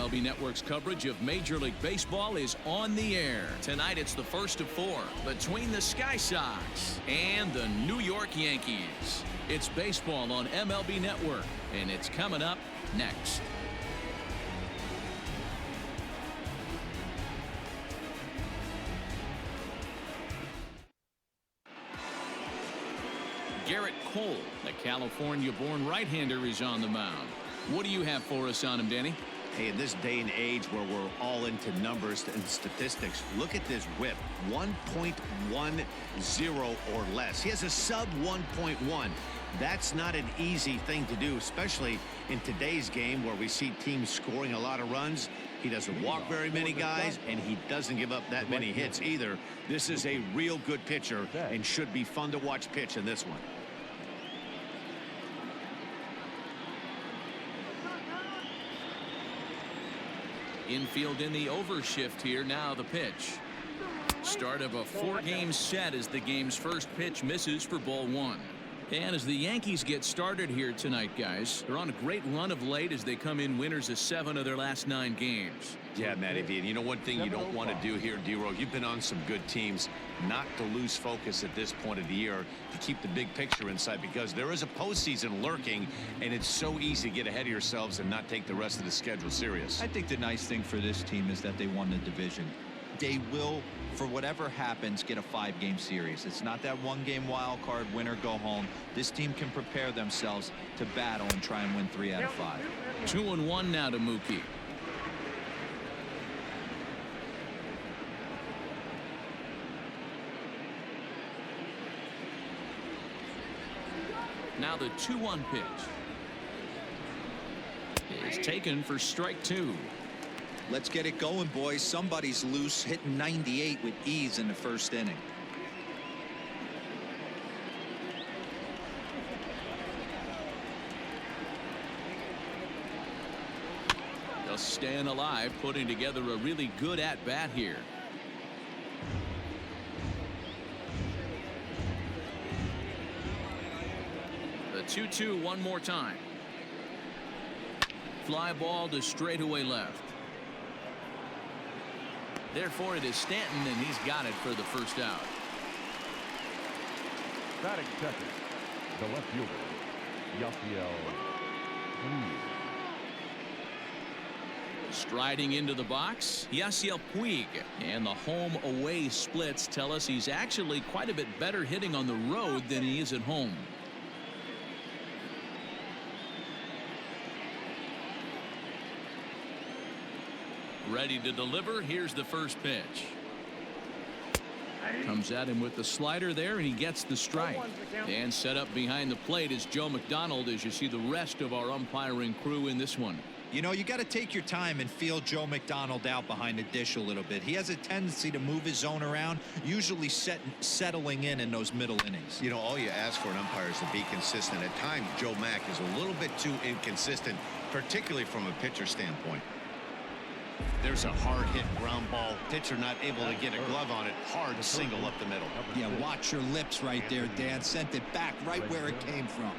MLB Network's coverage of Major League Baseball is on the air. Tonight it's the first of four between the Sky Sox and the New York Yankees. It's baseball on MLB Network, and it's coming up next. Garrett Cole, the California-born right-hander, is on the mound. What do you have for us on him, Danny? Hey, in this day and age where we're all into numbers and statistics, look at this whip, 1.10 or less. He has a sub 1.1. That's not an easy thing to do, especially in today's game where we see teams scoring a lot of runs. He doesn't walk very many guys, and he doesn't give up that many hits either. This is a real good pitcher and should be fun to watch pitch in this one. Infield in the overshift here. Now the pitch. Start of a four-game set as the game's first pitch misses for ball one. And as the Yankees get started here tonight, guys, they're on a great run of late as they come in winners of 7 of their last 9 games. Yeah, Matty V. And you know one thing you don't want to do here, D-Row, you've been on some good teams, not to lose focus at this point of the year, to keep the big picture in sight, because there is a postseason lurking, and it's so easy to get ahead of yourselves and not take the rest of the schedule serious. I think the nice thing for this team is that they won the division. They will, for whatever happens, get a 5-game series. It's not that 1-game wild card, win or go home. This team can prepare themselves to battle and try and win 3 out of 5. 2-1 now to Mookie. Now the 2-1 pitch is taken for strike 2. Let's get it going, boys. Somebody's loose, hitting 98 with ease in the first inning. Just staying alive, putting together a really good at-bat here. The 2-2 one more time. Fly ball to straightaway left. Therefore, it is Stanton, and he's got it for the first out. Batting second, the left fielder, Yasiel. Striding into the box, Yasiel Puig. And the home-away splits tell us he's actually quite a bit better hitting on the road than he is at home. Ready to deliver. Here's the first pitch. Comes at him with the slider there, and he gets the strike. And set up behind the plate is Joe McDonald as you see the rest of our umpiring crew in this one. You know, you got to take your time and feel Joe McDonald out behind the dish a little bit. He has a tendency to move his zone around, usually settling in those middle innings. You know, all you ask for an umpire is to be consistent. At times, Joe Mack is a little bit too inconsistent, particularly from a pitcher standpoint. There's a hard hit ground ball. Pitcher not able to get a glove on it. Hard single up the middle. Yeah, watch your lips right there, Dan. Sent it back right where it came from.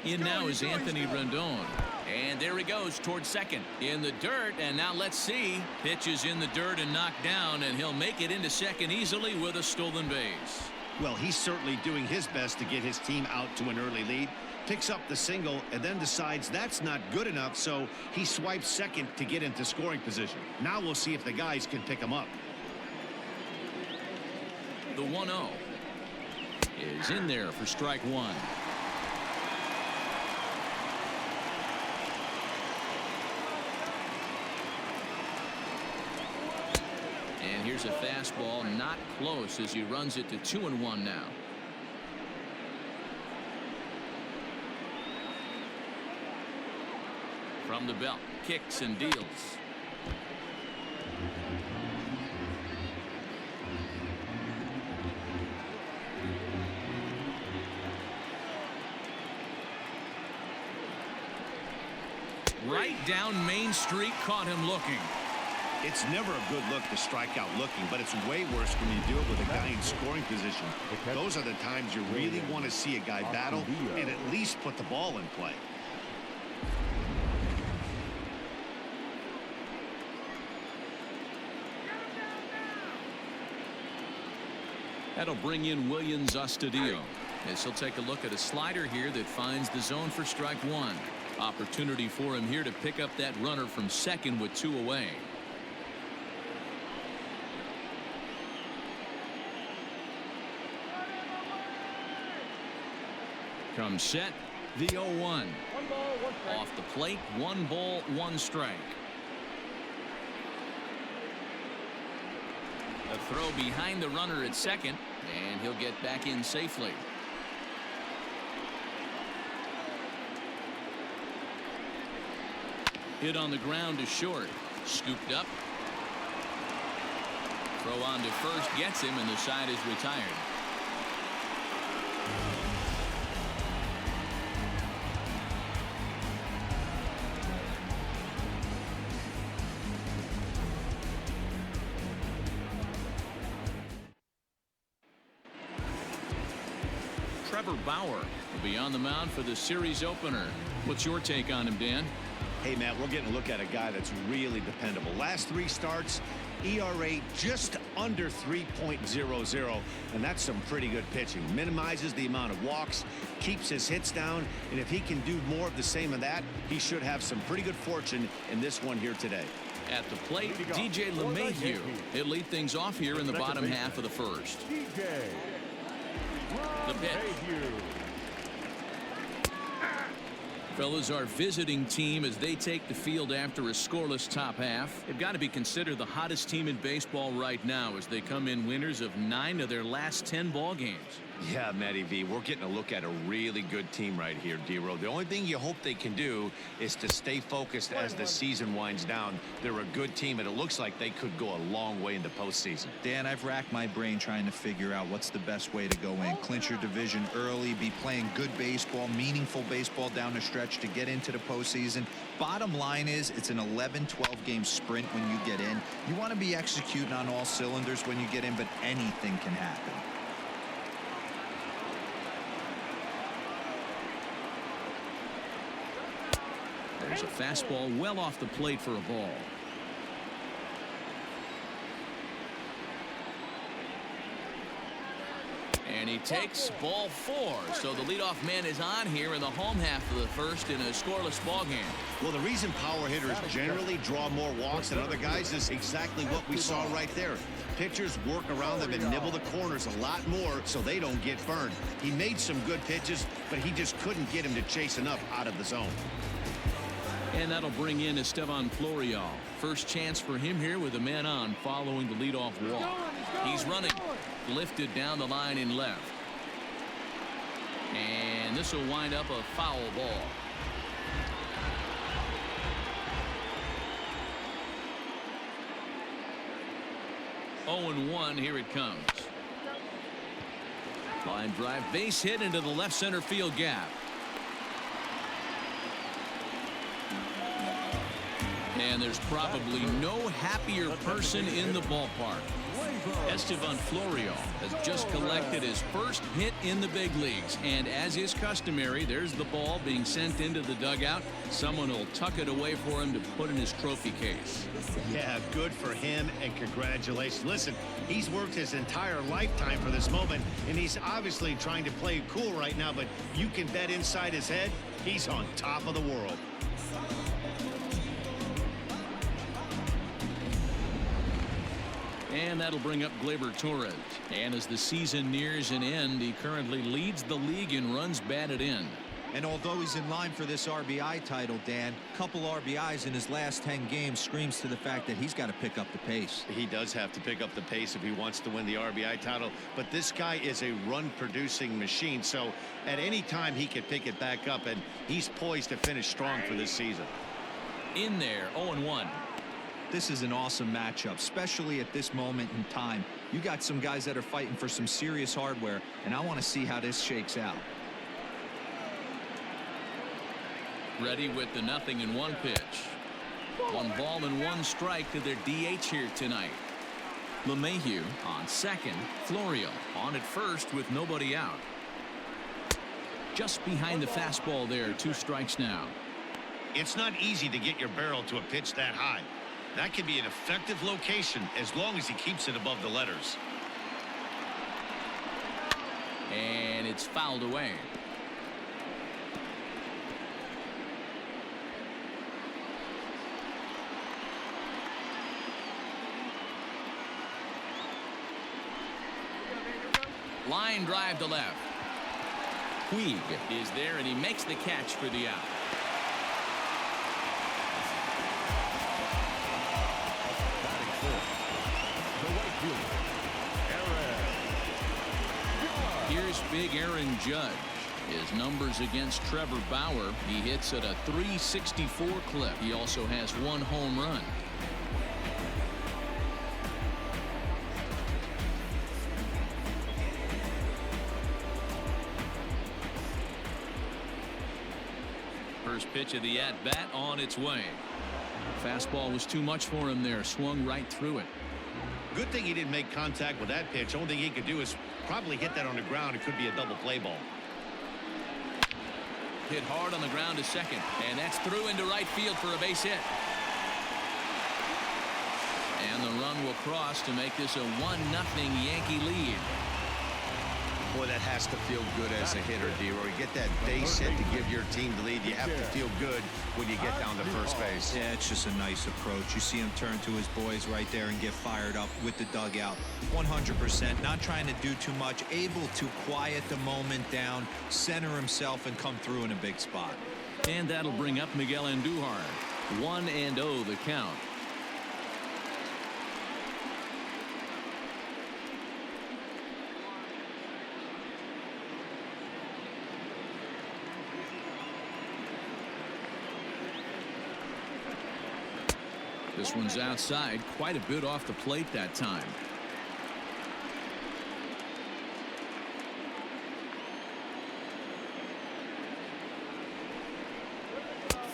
In now is Anthony Rendon. And there he goes towards second. In the dirt, and now let's see. Pitch is in the dirt and knocked down, and he'll make it into second easily with a stolen base. Well, he's certainly doing his best to get his team out to an early lead. Picks up the single and then decides that's not good enough, so he swipes second to get into scoring position. Now we'll see if the guys can pick him up. The 1-0 is in there for strike 1. And here's a fastball, not close, as he runs it to 2-1 now. From the belt, kicks and deals. Right down Main Street, caught him looking. It's never a good look to strike out looking, but it's way worse when you do it with a guy in scoring position. Those are the times you really want to see a guy battle and at least put the ball in play. That'll bring in Williams Astudillo as he'll take a look at a slider here that finds the zone for strike one. Opportunity for him here to pick up that runner from second with 2 away. Comes set, the 0-1. Off the plate, 1 ball, 1 strike. A throw behind the runner at second, and he'll get back in safely. Hit on the ground to short. Scooped up. Throw on to first gets him, and the side is retired. Trevor Bauer will be on the mound for the series opener. What's your take on him, Dan? Hey, Matt, we're getting a look at a guy that's really dependable. Last 3 starts, ERA just under 3.00, and that's some pretty good pitching. Minimizes the amount of walks, keeps his hits down, and if he can do more of the same of that, he should have some pretty good fortune in this one here today. At the plate, DJ LeMahieu. He'll lead things off here in the bottom half of the first. The pitch. Fellas, our visiting team as they take the field after a scoreless top half. They've got to be considered the hottest team in baseball right now as they come in winners of 9 of their last 10 ball games. Yeah, Matty V, we're getting a look at a really good team right here, D-Row. The only thing you hope they can do is to stay focused as the season winds down. They're a good team, and it looks like they could go a long way in the postseason. Dan, I've racked my brain trying to figure out what's the best way to go in. Clinch your division early, be playing good baseball, meaningful baseball down the stretch to get into the postseason. Bottom line is it's an 11-12 game sprint when you get in. You want to be executing on all cylinders when you get in, but anything can happen. There's a fastball well off the plate for a ball. And he takes ball 4. So the leadoff man is on here in the home half of the first in a scoreless ball game. Well, the reason power hitters generally draw more walks than other guys is exactly what we saw right there. Pitchers work around them and nibble the corners a lot more so they don't get burned. He made some good pitches, but he just couldn't get him to chase enough out of the zone. And that'll bring in Estevan Florial. First chance for him here with a man on following the leadoff walk. He's running. Lifted down the line in left. And this will wind up a foul ball. Oh, and 1. Here it comes. Line drive, base hit into the left center field gap. And there's probably no happier person in the ballpark. Estevan Florial has just collected his first hit in the big leagues. And as is customary, there's the ball being sent into the dugout. Someone will tuck it away for him to put in his trophy case. Yeah, good for him, and congratulations. Listen, he's worked his entire lifetime for this moment, and he's obviously trying to play cool right now, but you can bet inside his head, he's on top of the world. And that'll bring up Gleyber Torres. And as the season nears an end, he currently leads the league in runs batted in. And although he's in line for this RBI title, Dan, couple RBIs in his last 10 games screams to the fact that he's got to pick up the pace. He does have to pick up the pace if he wants to win the RBI title, but this guy is a run-producing machine, so at any time he could pick it back up, and he's poised to finish strong for this season. In there, 0-1. This is an awesome matchup, especially at this moment in time. You got some guys that are fighting for some serious hardware, and I want to see how this shakes out. Ready with the 0-1 pitch. One ball and one strike to their DH here tonight. LeMahieu on second. Florio on at first with nobody out. Just behind the fastball there. 2 strikes now. It's not easy to get your barrel to a pitch that high. That can be an effective location as long as he keeps it above the letters. And it's fouled away. Line drive to left. Puig is there, and he makes the catch for the out. Batting fourth, the right fielder, Aaron Judge. Here's big Aaron Judge. His numbers against Trevor Bauer. He hits at a .364 clip. He also has 1 home run. First pitch of the at-bat on its way. Fastball was too much for him there. Swung right through it. Good thing he didn't make contact with that pitch. Only thing he could do is probably hit that on the ground. It could be a double play ball. Hit hard on the ground to second, and that's through into right field for a base hit. And the run will cross to make this a 1-0 Yankee lead. Boy, that has to feel good as a hitter, D-Roy. Get that base hit to give your team the lead. You have to feel good when you get down to first base. Yeah, it's just a nice approach. You see him turn to his boys right there and get fired up with the dugout. 100%. Not trying to do too much. Able to quiet the moment down, center himself, and come through in a big spot. And that'll bring up Miguel Andujar. 1-0 the count. This one's outside, quite a bit off the plate that time.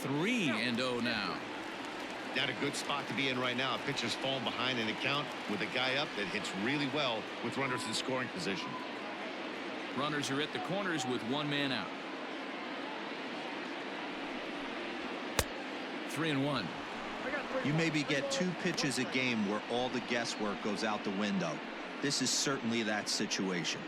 3-0 now. Not a good spot to be in right now. Pitcher's falling behind in the count with a guy up that hits really well with runners in scoring position. Runners are at the corners with 1 man out. 3-1. You maybe get 2 pitches a game where all the guesswork goes out the window. This is certainly that situation.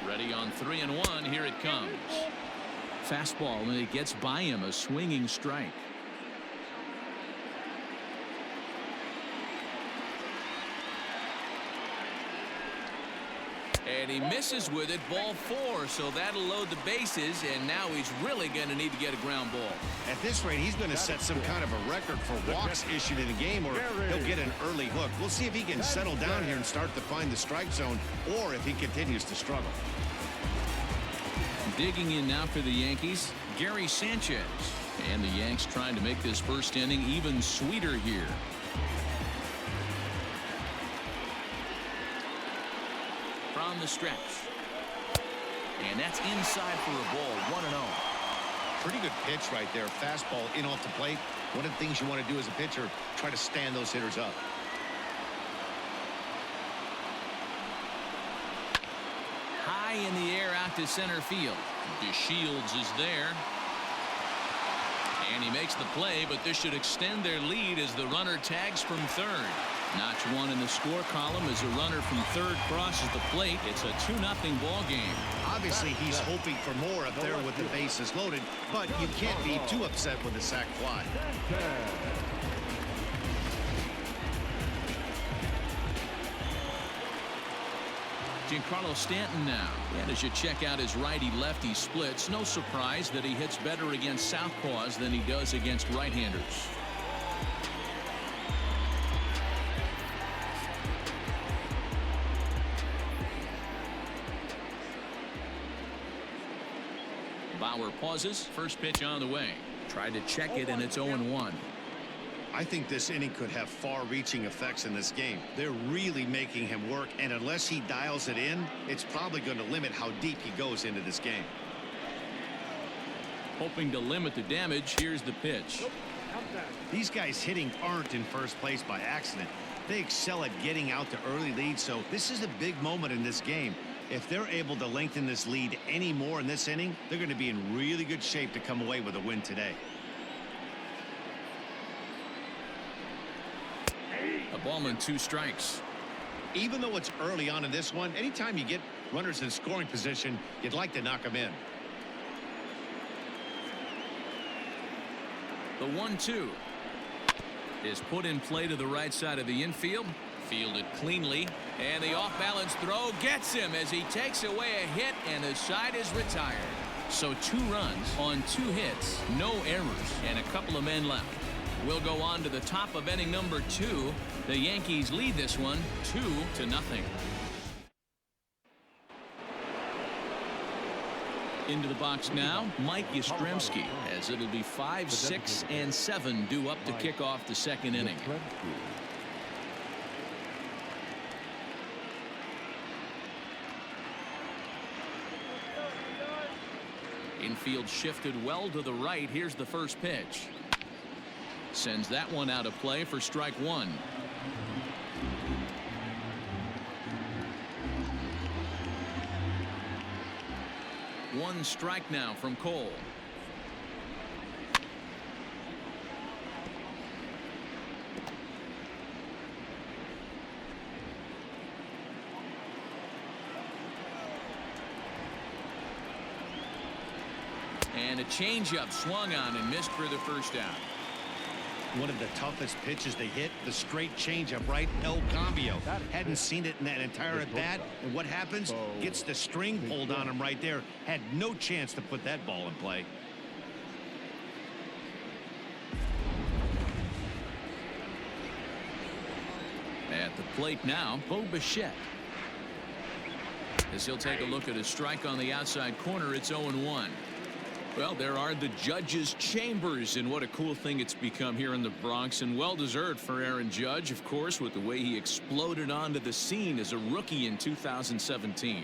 Ready on 3-1. Here it comes. Fastball, and it gets by him. A swinging strike. And he misses with it. Ball 4. So that'll load the bases. And now he's really going to need to get a ground ball. At this rate, he's going to set some kind of a record for walks issued in a game, or he'll get an early hook. We'll see if he can settle down here and start to find the strike zone, or if he continues to struggle. Digging in now for the Yankees, Gary Sanchez. And the Yanks trying to make this first inning even sweeter here. From the stretch. And that's inside for a ball. 1-0. Pretty good pitch right there. Fastball in off the plate. One of the things you want to do as a pitcher, try to stand those hitters up. High in the air out to center field. DeShields is there. And he makes the play, but this should extend their lead as the runner tags from third. Notch 1 in the score column as a runner from third crosses the plate. It's a 2-0 ball game. Obviously, he's hoping for more up there with the bases loaded, but you can't be too upset with a sac fly. Giancarlo Stanton now. And as you check out his righty-lefty splits, no surprise that he hits better against southpaws than he does against right-handers. Bauer pauses. First pitch on the way. Tried to check it, and it's 0-1. I think this inning could have far-reaching effects in this game. They're really making him work, and unless he dials it in, it's probably going to limit how deep he goes into this game. Hoping to limit the damage, here's the pitch. These guys hitting aren't in first place by accident. They excel at getting out to early leads, so this is a big moment in this game. If they're able to lengthen this lead any more in this inning, they're going to be in really good shape to come away with a win today. A ball and 2 strikes. Even though it's early on in this one, anytime you get runners in scoring position, you'd like to knock them in. The 1-2 is put in play to the right side of the infield. Fielded cleanly, and the off-balance throw gets him as he takes away a hit, and the side is retired. So 2 runs on 2 hits, no errors, and a couple of men left. We'll go on to the top of inning number 2. The Yankees lead this one 2-0. Into the box now, Mike Yastrzemski, as it'll be 5, 6, and 7 due up to kick off the second inning. Infield shifted well to the right. Here's the first pitch. Sends that one out of play for strike 1. One strike now from Cole. And a changeup swung on and missed for the first out. One of the toughest pitches they hit, the straight changeup, right? El Cambio. Hadn't seen it in that entire at bat. And what happens? Gets the string pulled on him right there. Had no chance to put that ball in play. At the plate now, Bo Bichette. As he'll take a look at a strike on the outside corner, it's 0-1. Well, there are the judges' chambers, and what a cool thing it's become here in the Bronx, and well-deserved for Aaron Judge, of course, with the way he exploded onto the scene as a rookie in 2017.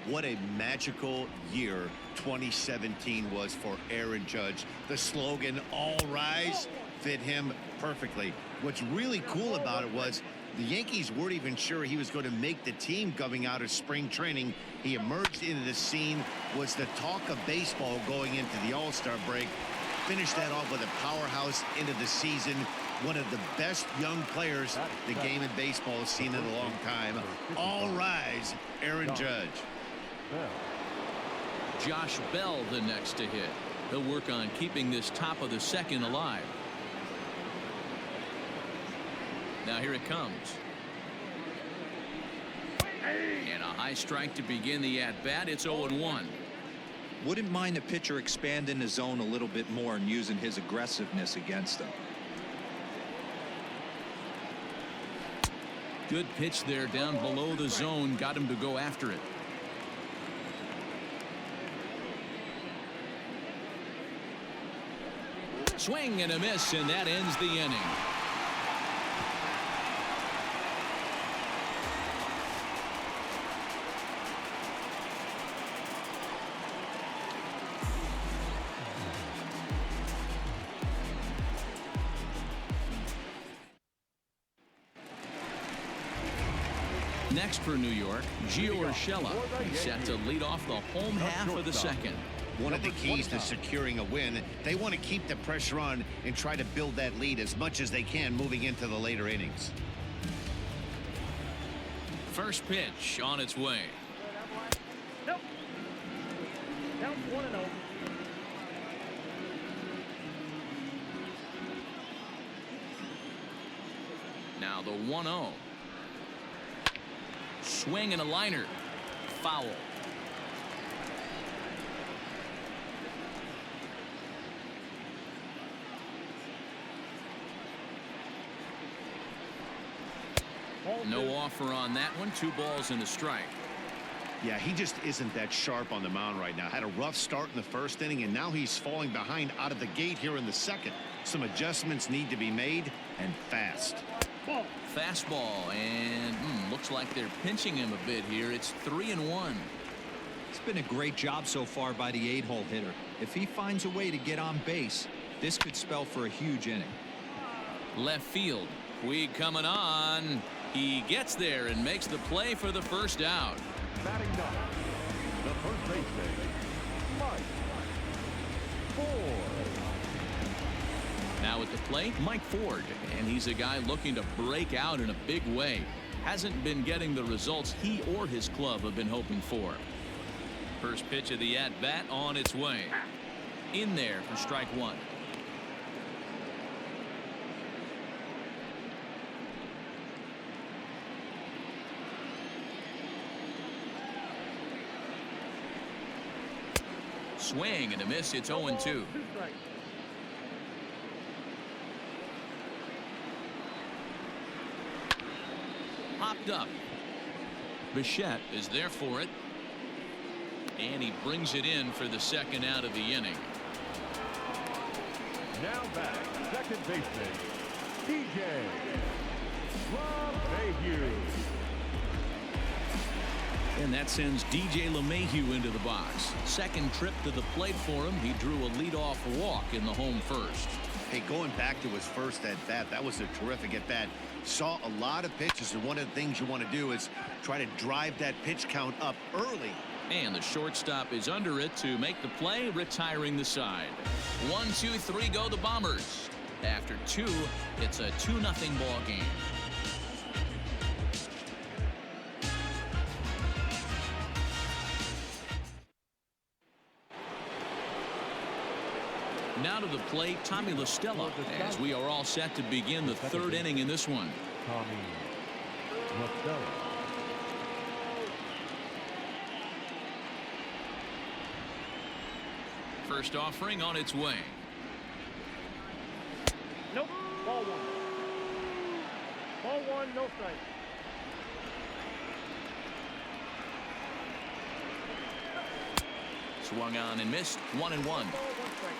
What a magical year 2017 was for Aaron Judge. The slogan, "All Rise," fit him perfectly. What's really cool about it was the Yankees weren't even sure he was going to make the team coming out of spring training. He emerged into the scene, was the talk of baseball going into the All-Star break. Finished that off with a powerhouse into the season. One of the best young players the game in baseball has seen in a long time. All rise, Aaron Judge. Josh Bell the next to hit. He'll work on keeping this top of the second alive. Now here it comes. And a high strike to begin the at-bat. It's 0-1. Wouldn't mind the pitcher expanding the zone a little bit more and using his aggressiveness against them. Good pitch there down below the zone. Got him to go after it. Swing and a miss, and that ends the inning. Next for New York, Gio Urshela, set to lead off the home half of the second. One of the keys to securing a win, they want to keep the pressure on and try to build that lead as much as they can moving into the later innings. First pitch on its way. Nope. Count 1-0. Now the 1-0. Swing and a liner. Foul. No offer on that one. 2 balls and a strike. Yeah, he just isn't that sharp on the mound right now. Had a rough start in the first inning, and now he's falling behind out of the gate here in the second. Some adjustments need to be made, and fast. Fastball, and looks like they're pinching him a bit here. It's 3-1. It's been a great job so far by the 8-hole hitter. If he finds a way to get on base, this could spell for a huge inning. Left field. Puig coming on. He gets there and makes the play for the first out. Batting ninth, the first baseman, Mike Ford. Now at the plate, Mike Ford, and he's a guy looking to break out in a big way. Hasn't been getting the results he or his club have been hoping for. First pitch of the at-bat on its way. In there for strike one. Swing and a miss. It's 0-2. Popped up. Bichette is there for it. And he brings it in for the second out of the inning. Now back, second baseman, DJ LeMahieu. And that sends DJ LeMahieu into the box. Second trip to the plate for him. He drew a leadoff walk in the home first. Hey, going back to his first at-bat, that was a terrific at-bat. Saw a lot of pitches, and one of the things you want to do is try to drive that pitch count up early. And the shortstop is under it to make the play, retiring the side. 1, 2, 3 go the Bombers. After 2, it's a 2-0 ball game. Now to the plate, Tommy La Stella, as we are all set to begin the third inning in this one. Tommy La Stella. First offering on its way. Nope. Ball one. Ball one, no strike. Swung on and missed. 1-1. Ball, 1 strike.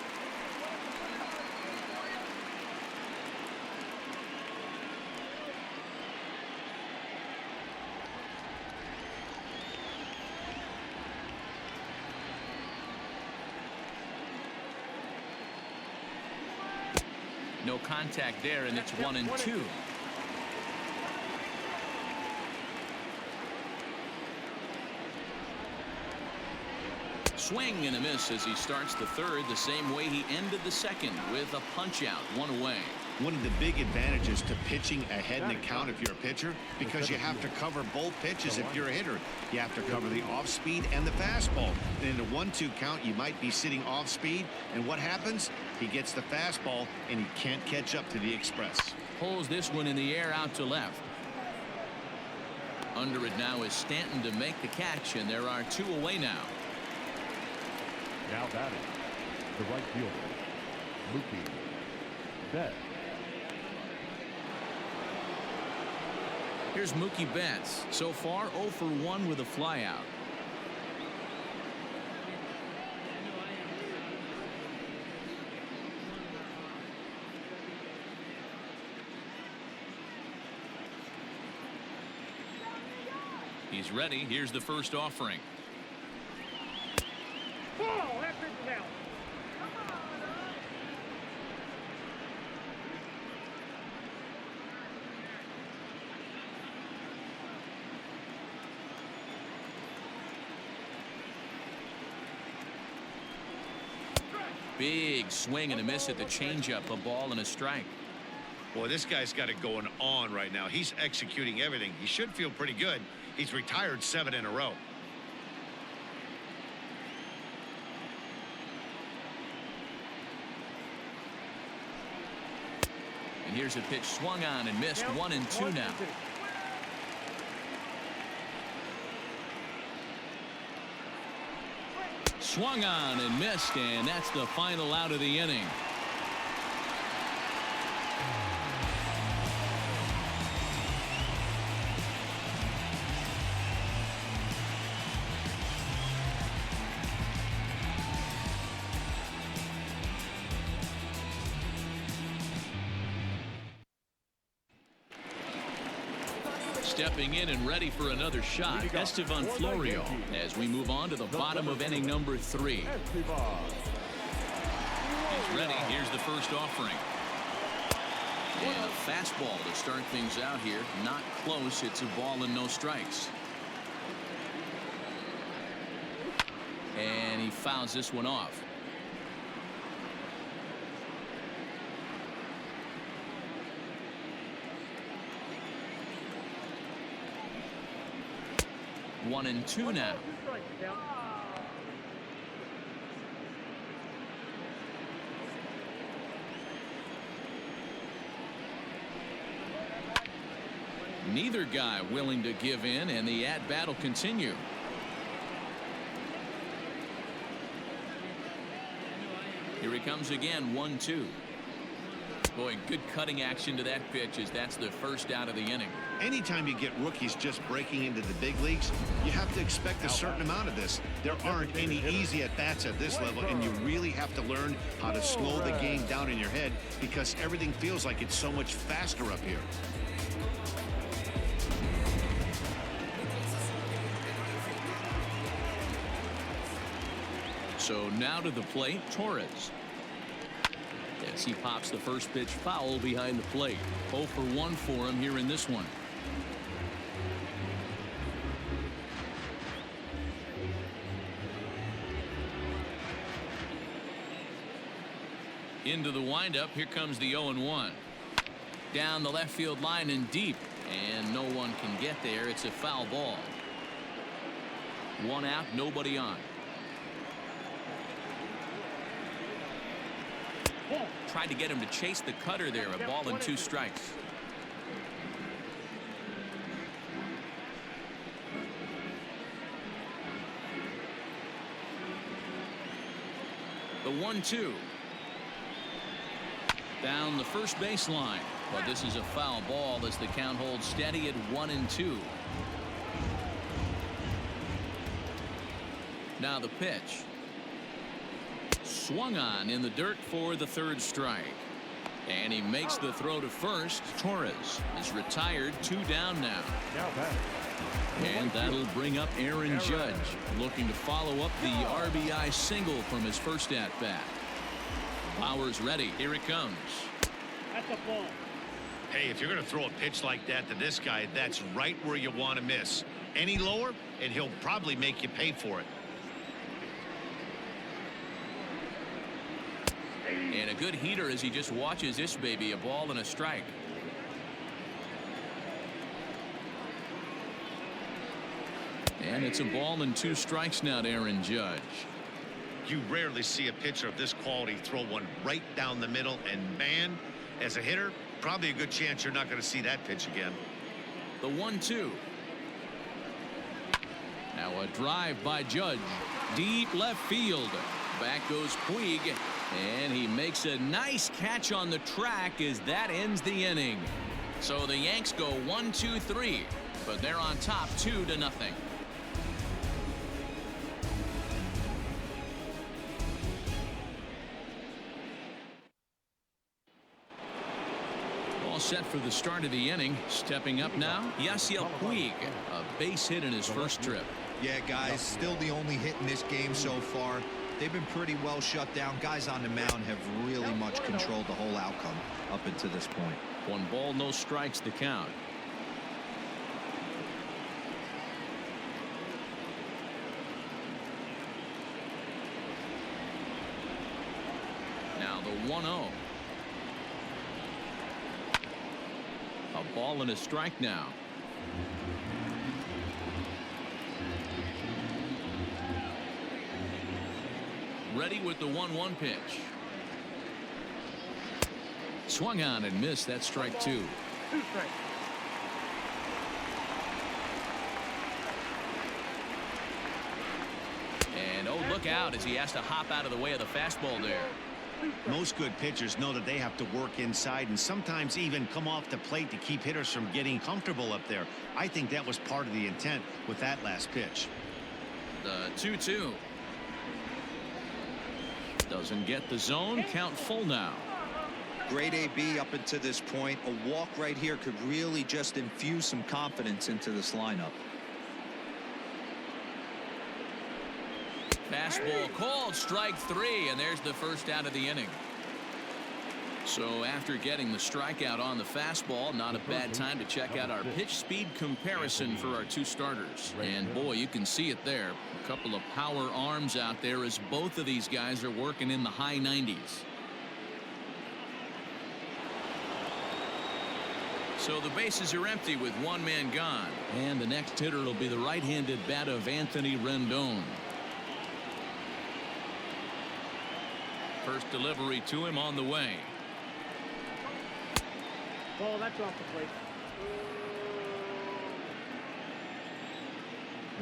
No contact there, and it's 1-2. Swing and a miss as he starts the third the same way he ended the second, with a punch out, 1 away. One of the big advantages to pitching ahead in the count if you're a pitcher, because you have to cover both pitches if you're a hitter. You have to cover the off speed and the fastball. And in the 1-2 count, you might be sitting off speed, and what happens? He gets the fastball and he can't catch up to the express. Pulls this one in the air out to left. Under it now is Stanton to make the catch, and there are 2 away now. Now batting, the right fielder, Mookie Betts. Here's Mookie Betts. So far 0 for 1 with a flyout. He's ready. Here's the first offering. Ball, after the count. Big swing and a miss at the changeup. A ball and a strike. Boy, this guy's got it going on right now. He's executing everything. He should feel pretty good. He's retired 7 in a row. And here's a pitch swung on and missed. 1-2 now. Swung on and missed, and that's the final out of the inning. Stepping in and ready for another shot, Estevan Florio, as we move on to the bottom of inning number 3. He's ready. Here's the first offering. And a fastball to start things out here. Not close. It's a ball and no strikes. And he fouls this one off. One and two now. Neither guy willing to give in, and the at-bat will continue. Here he comes again, 1-2. Boy, good cutting action to that pitch, as that's the first out of the inning. Anytime you get rookies just breaking into the big leagues, you have to expect a certain amount of this. There aren't any easy at-bats at this level, and you really have to learn how to slow the game down in your head, because everything feels like it's so much faster up here. So now to the plate, Torres. As he pops the first pitch foul behind the plate. 0 for 1 for him here in this one. Into the windup. Here comes the 0-1. Down the left field line and deep. And no one can get there. It's a foul ball. 1 out, nobody on. Tried to get him to chase the cutter there. A ball and 2 strikes. The 1-2. Down the first baseline. But this is a foul ball as the count holds steady at 1-2. Now the pitch. Swung on in the dirt for the 3rd strike. And he makes the throw to first. Torres is retired. 2 down now. And that'll bring up Aaron Judge, looking to follow up the RBI single from his first at-bat. Bauer's ready. Here it comes. That's a ball. Hey, if you're going to throw a pitch like that to this guy, that's right where you want to miss. Any lower, and he'll probably make you pay for it. And a good heater as he just watches this baby. A ball and a strike. And it's a ball and 2 strikes now to Aaron Judge. You rarely see a pitcher of this quality throw one right down the middle, and man, as a hitter, probably a good chance you're not going to see that pitch again. The 1-2. Now a drive by Judge. Deep left field. Back goes Puig. And he makes a nice catch on the track as that ends the inning. So the Yanks go 1-2-3, but they're on top 2-0. All set for the start of the inning. Stepping up now, Yasiel Puig, a base hit in his first trip. Yeah, guys, still the only hit in this game so far. They've been pretty well shut down. Guys on the mound have really much controlled the whole outcome up until this point. 1 ball, no strikes, the count. Now the 1-0. A ball and a strike now. Ready with the 1-1 pitch. Swung on and missed. That's strike 2. 2 strikes. And oh, look out as he has to hop out of the way of the fastball there. Most good pitchers know that they have to work inside and sometimes even come off the plate to keep hitters from getting comfortable up there. I think that was part of the intent with that last pitch. The 2-2. Doesn't get the zone. Count full now. Great AB up until this point. A walk right here could really just infuse some confidence into this lineup. Fastball called, strike 3, and there's the first out of the inning. So after getting the strikeout on the fastball, not a bad time to check out our pitch speed comparison for our two starters. And boy, you can see it there. A couple of power arms out there as both of these guys are working in the high 90s. So the bases are empty with one man gone. And the next hitter will be the right-handed bat of Anthony Rendon. First delivery to him on the way. Ball, that's off the plate.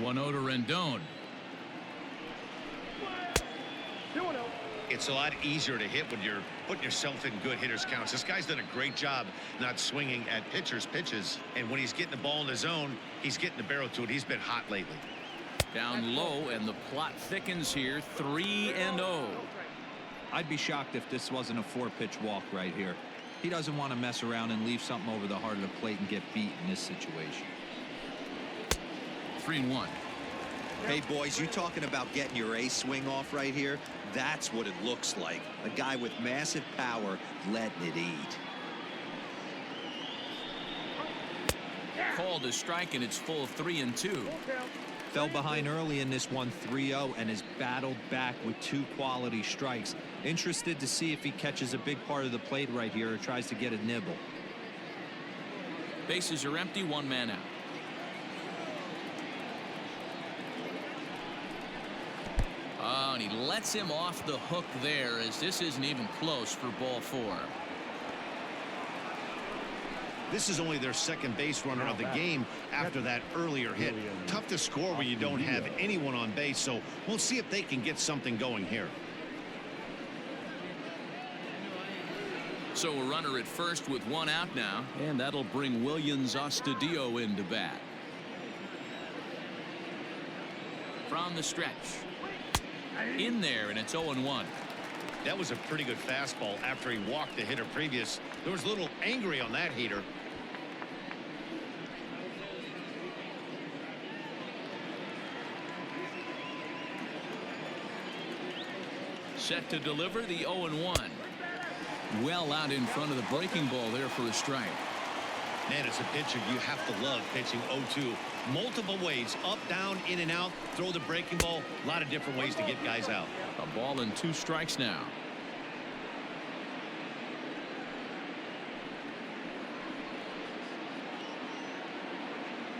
1-0 to Rendon. 2-0. It's a lot easier to hit when you're putting yourself in good hitters counts. This guy's done a great job not swinging at pitchers' pitches. And when he's getting the ball in the zone, he's getting the barrel to it. He's been hot lately. Down low, and the plot thickens here. 3-0. I'd be shocked if this wasn't a 4-pitch walk right here. He doesn't want to mess around and leave something over the heart of the plate and get beat in this situation. 3-1. Hey, boys, you talking about getting your ace swing off right here? That's what it looks like. A guy with massive power letting it eat. Called a strike, and it's full 3-2. Fell behind early in this one 3-0 and has battled back with 2 quality strikes. Interested to see if he catches a big part of the plate right here or tries to get a nibble. Bases are empty, one man out. Oh, and he lets him off the hook there, as this isn't even close for ball 4. This is only their second base runner of the game after that earlier hit. Tough to score when you don't have anyone on base, so we'll see if they can get something going here. So a runner at first with one out now, and that'll bring Williams Astudillo into bat. From the stretch. In there, and it's 0-1. That was a pretty good fastball after he walked the hitter previous. There was a little angry on that heater. Set to deliver the 0-1. Well out in front of the breaking ball there for a strike. Man, as a pitcher, you have to love pitching 0-2. Multiple ways, up, down, in and out, throw the breaking ball. A lot of different ways to get guys out. A ball and 2 strikes now.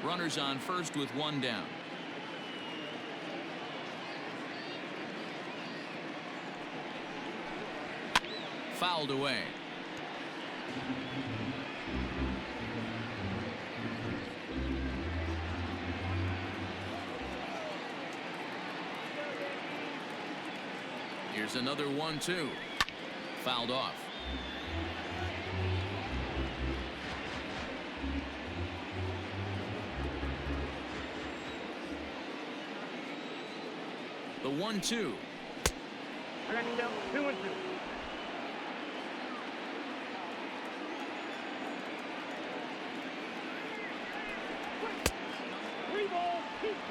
Runners on first with one down. Fouled away. Here's another 1-2. Fouled off. The 1-2. Next down, 2-2.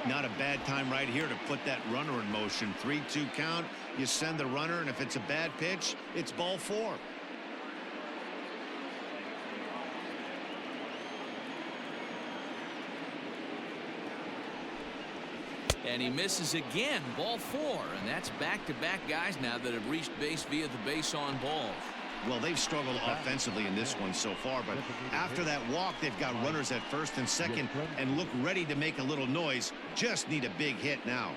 Not a bad time right here to put that runner in motion. 3-2 count. You send the runner, and if it's a bad pitch, it's ball 4. And he misses again. Ball 4. And that's back-to-back guys now that have reached base via the base on balls. Well, they've struggled offensively in this one so far, but after that walk, they've got runners at first and second and look ready to make a little noise. Just need a big hit now.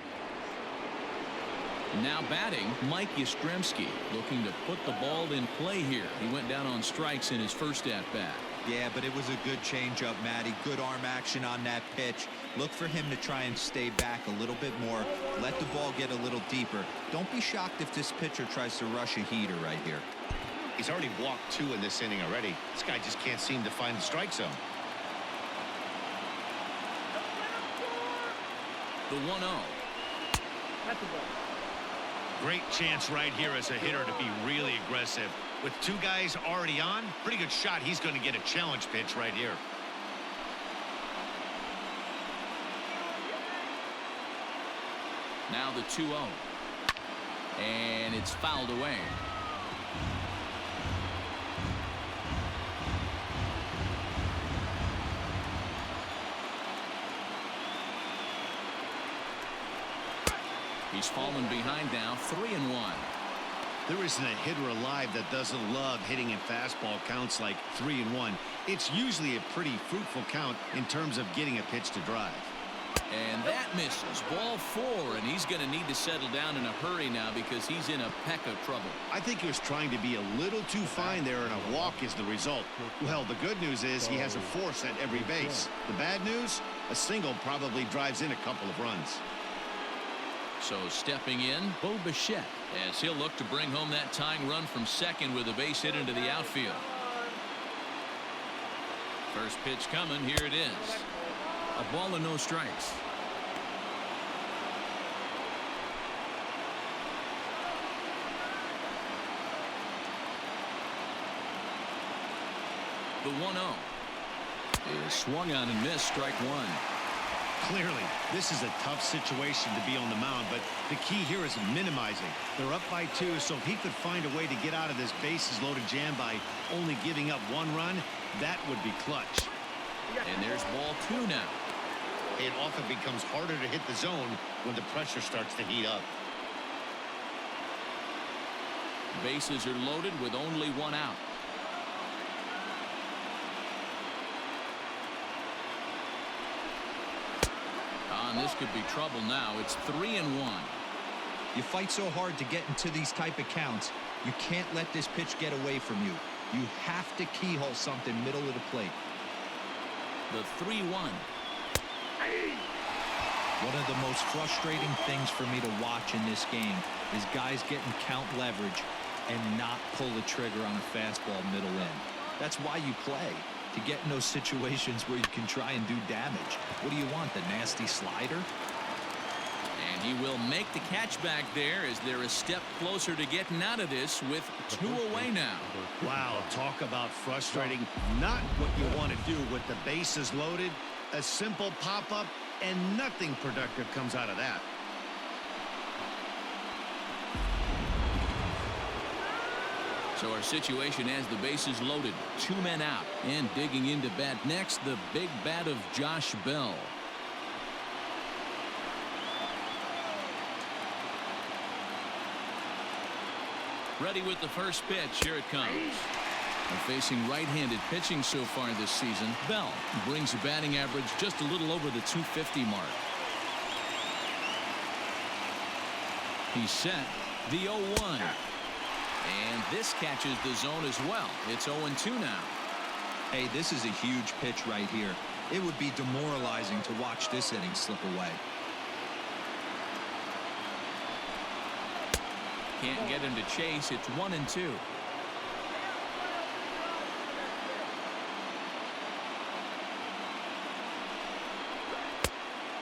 Now batting, Mike Yastrzemski, looking to put the ball in play here. He went down on strikes in his first at-bat. Yeah, but it was a good changeup, Matty. Good arm action on that pitch. Look for him to try and stay back a little bit more. Let the ball get a little deeper. Don't be shocked if this pitcher tries to rush a heater right here. He's already walked 2 in this inning already. This guy just can't seem to find the strike zone. The 1-0. That's the ball. Great chance right here as a hitter to be really aggressive. With two guys already on, pretty good shot. He's going to get a challenge pitch right here. Now the 2-0. And it's fouled away. He's fallen behind now, 3-1. There isn't a hitter alive that doesn't love hitting in fastball counts like 3-1. It's usually a pretty fruitful count in terms of getting a pitch to drive. And that misses. Ball 4, and he's going to need to settle down in a hurry now because he's in a peck of trouble. I think he was trying to be a little too fine there, and a walk is the result. Well, the good news is he has a force at every base. The bad news, a single probably drives in a couple of runs. So stepping in, Bo Bichette, as he'll look to bring home that tying run from second with a base hit into the outfield. First pitch coming. Here it is. A ball and no strikes. The 1-0 is swung on and missed. Strike one. Clearly, this is a tough situation to be on the mound, but the key here is minimizing. They're up by 2, so if he could find a way to get out of this bases-loaded jam by only giving up 1 run, that would be clutch. And there's ball 2 now. It often becomes harder to hit the zone when the pressure starts to heat up. Bases are loaded with only 1 out. And this could be trouble now. It's 3-1. You fight so hard to get into these type of counts. You can't let this pitch get away from you. You have to keyhole something middle of the plate. The 3-1. One of the most frustrating things for me to watch in this game is guys getting count leverage and not pull the trigger on a fastball middle in. That's why you play, to get in those situations where you can try and do damage. What do you want, the nasty slider? And he will make the catch back there as they're a step closer to getting out of this with 2 away now. Wow, talk about frustrating. Not what you want to do with the bases loaded. A simple pop-up and nothing productive comes out of that. So our situation has the bases loaded, 2 men out, and digging into bat next, the big bat of Josh Bell. Ready with the first pitch. Here it comes. And facing right-handed pitching so far this season, Bell brings a batting average just a little over the 250 mark. He's set. The 0-1. And this catches the zone as well. It's 0-2 now. Hey, this is a huge pitch right here. It would be demoralizing to watch this inning slip away. Can't get him to chase. It's 1-2.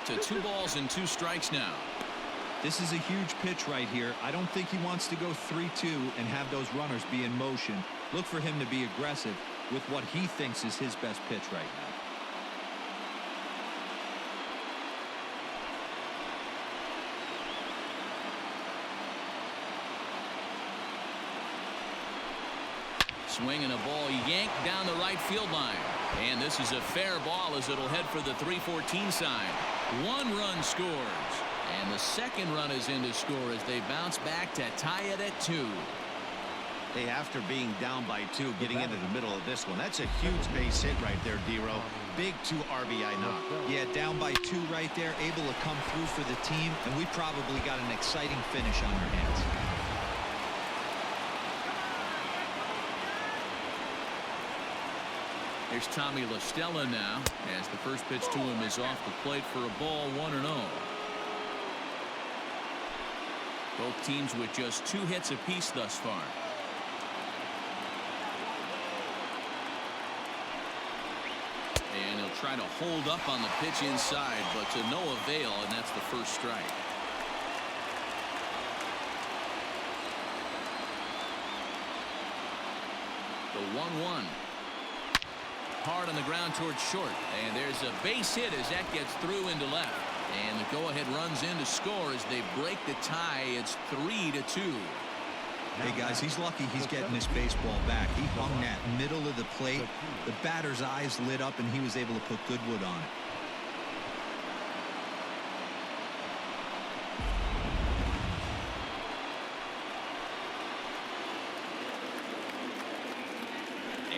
To 2 balls and 2 strikes now. This is a huge pitch right here. I don't think he wants to go 3-2 and have those runners be in motion. Look for him to be aggressive with what he thinks is his best pitch right now. Swinging a ball yanked down the right field line. And this is a fair ball as it'll head for the 3-14 side. 1 run scores. And the second run is in to score as they bounce back to tie it at 2. Hey, after being down by 2, getting into the middle of this one, that's a huge base hit right there, D-Row. Big 2 RBI knock. Yeah, down by 2 right there, able to come through for the team, and we probably got an exciting finish on our hands. Here's Tommy La Stella now as the first pitch to him is off the plate for a ball, 1-0. Both teams with just 2 hits apiece thus far. And he'll try to hold up on the pitch inside, but to no avail, and that's the first strike. 1-1. Hard on the ground towards short, and there's a base hit as that gets through into left, and the go-ahead runs in to score as they break the tie. It's 3-2. Hey guys, he's lucky he's getting this baseball back. He hung that middle of the plate. The batter's eyes lit up and he was able to put good wood on it.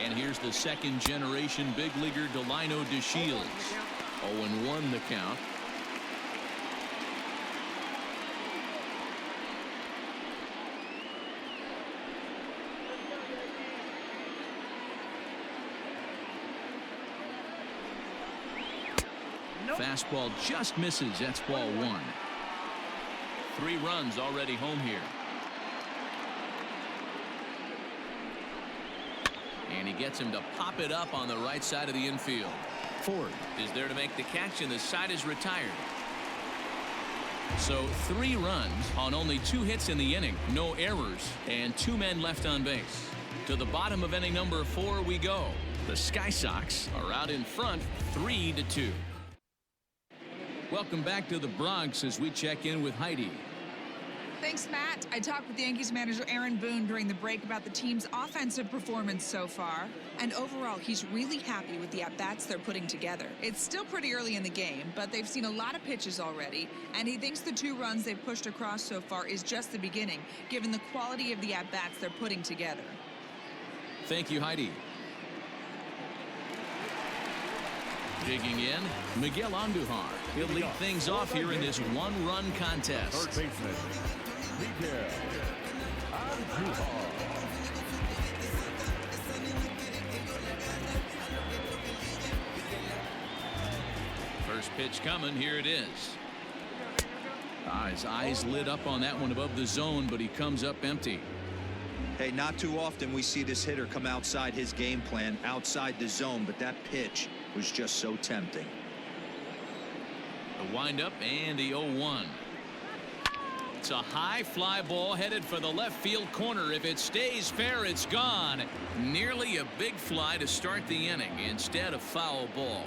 And here's the second generation big leaguer Delino DeShields. 0-1 the count. Fastball just misses. That's ball 1. 3 runs already home here. And he gets him to pop it up on the right side of the infield. Ford is there to make the catch, and the side is retired. So 3 runs on only 2 hits in the inning, no errors, and 2 men left on base. To the bottom of inning number 4 we go. The Sky Sox are out in front 3-2. Welcome back to the Bronx as we check in with Heidi. Thanks, Matt. I talked with Yankees manager Aaron Boone during the break about the team's offensive performance so far. And overall, he's really happy with the at-bats they're putting together. It's still pretty early in the game, but they've seen a lot of pitches already. And he thinks the 2 runs they've pushed across so far is just the beginning, given the quality of the at-bats they're putting together. Thank you, Heidi. Digging in, Miguel Andujar. He'll lead things off here in this 1-run contest. Third baseman, Miguel Andujar. First pitch coming. Here it is. His eyes lit up on that one above the zone, but he comes up empty. Hey, not too often we see this hitter come outside his game plan, outside the zone, but that pitch was just so tempting. The windup and the 0-1. It's a high fly ball headed for the left field corner. If it stays fair, it's gone. Nearly a big fly to start the inning. Instead, a foul ball.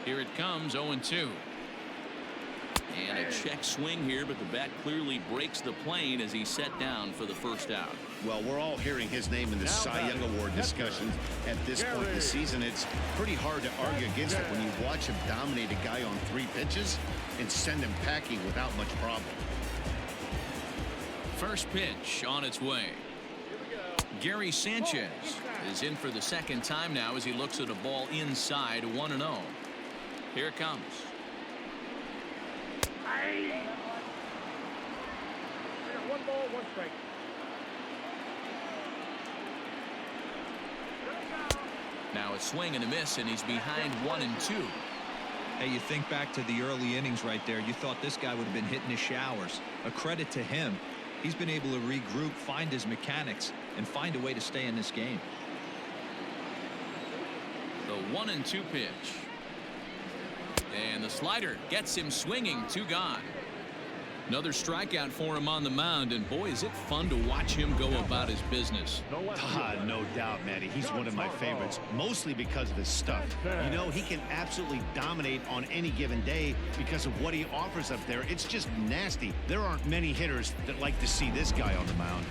Here it comes, 0-2. And a check swing here, but the bat clearly breaks the plane as he's set down for the first out. Well, we're all hearing his name in the Cy Young Award discussion at this point in the season. It's pretty hard to argue against it when you watch him dominate a guy on 3 pitches and send him packing without much problem. First pitch on its way. Gary Sanchez is in for the second time now as he looks at a ball inside. 1-0. Here it comes. One ball, 1 strike. Now a swing and a miss, and he's behind 1-2. Hey, you think back to the early innings right there. You thought this guy would have been hitting his showers. A credit to him. He's been able to regroup, find his mechanics, and find a way to stay in this game. The 1-2 pitch. And the slider gets him swinging. 2 gone. Another strikeout for him on the mound, and boy, is it fun to watch him go about his business. No doubt, Matty. He's one of my favorites, mostly because of his stuff. You know, he can absolutely dominate on any given day because of what he offers up there. It's just nasty. There aren't many hitters that like to see this guy on the mound.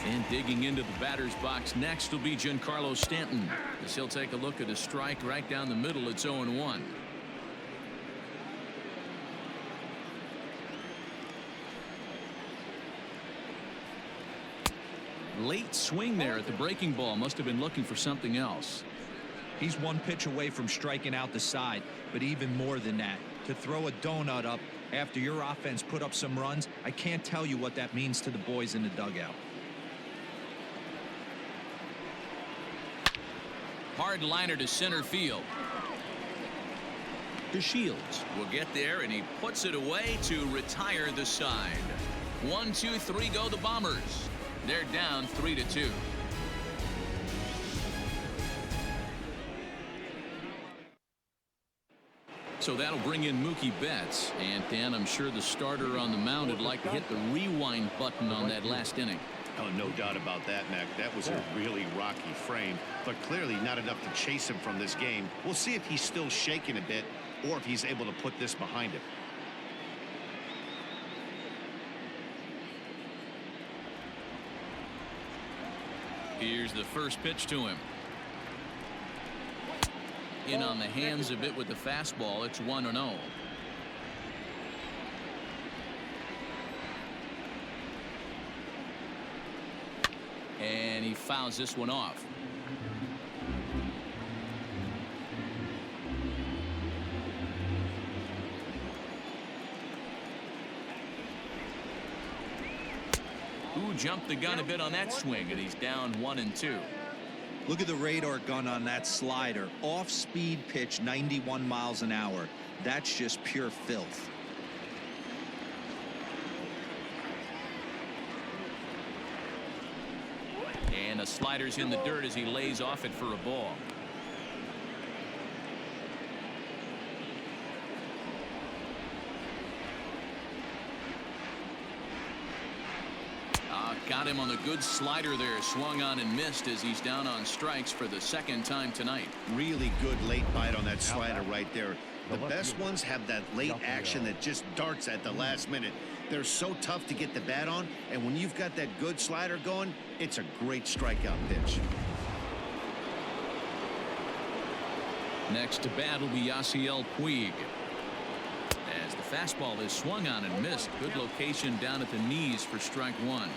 And digging into the batter's box next will be Giancarlo Stanton, as he'll take a look at a strike right down the middle. It's 0-1. Late swing there at the breaking ball. Must have been looking for something else. He's 1 pitch away from striking out the side, but even more than that, to throw a donut up after your offense put up some runs, I can't tell you what that means to the boys in the dugout. Hard liner to center field. DeShields will get there, and he puts it away to retire the side. 1, 2, 3 go the Bombers. They're down 3-2. So that'll bring in Mookie Betts. And Dan, I'm sure the starter on the mound would like to hit the rewind button on that last inning. Oh, no doubt about that, Mac. That was a really rocky frame, but clearly not enough to chase him from this game. We'll see if he's still shaking a bit or if he's able to put this behind him. Here's the first pitch to him. In on the hands a bit with the fastball. It's 1-0. And he fouls this one off. Ooh, jumped the gun a bit on that swing, and he's down 1-2. Look at the radar gun on that slider. Off-speed pitch, 91 miles an hour. That's just pure filth. And the slider's in the dirt as he lays off it for a ball. Got him on the good slider there. Swung on and missed as he's down on strikes for the second time tonight. Really good late bite on that slider right there. The best ones have that late action that just darts at the last minute. They're so tough to get the bat on, and when you've got that good slider going, it's a great strikeout pitch. Next to bat will be Yasiel Puig. As the fastball is swung on and missed. Good location down at the knees for strike one.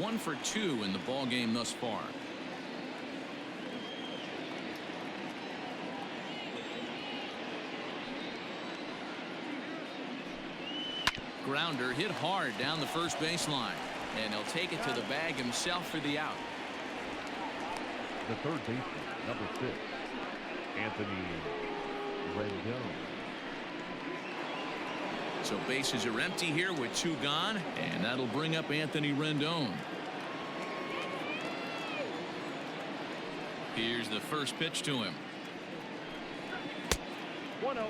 1 for 2 in the ball game thus far. Grounder hit hard down the first baseline, and he'll take it to the bag himself for the out. The third baseman, number 6, Anthony Rendon. So bases are empty here with 2 gone, and that'll bring up Anthony Rendon. Here's the first pitch to him. 1-0.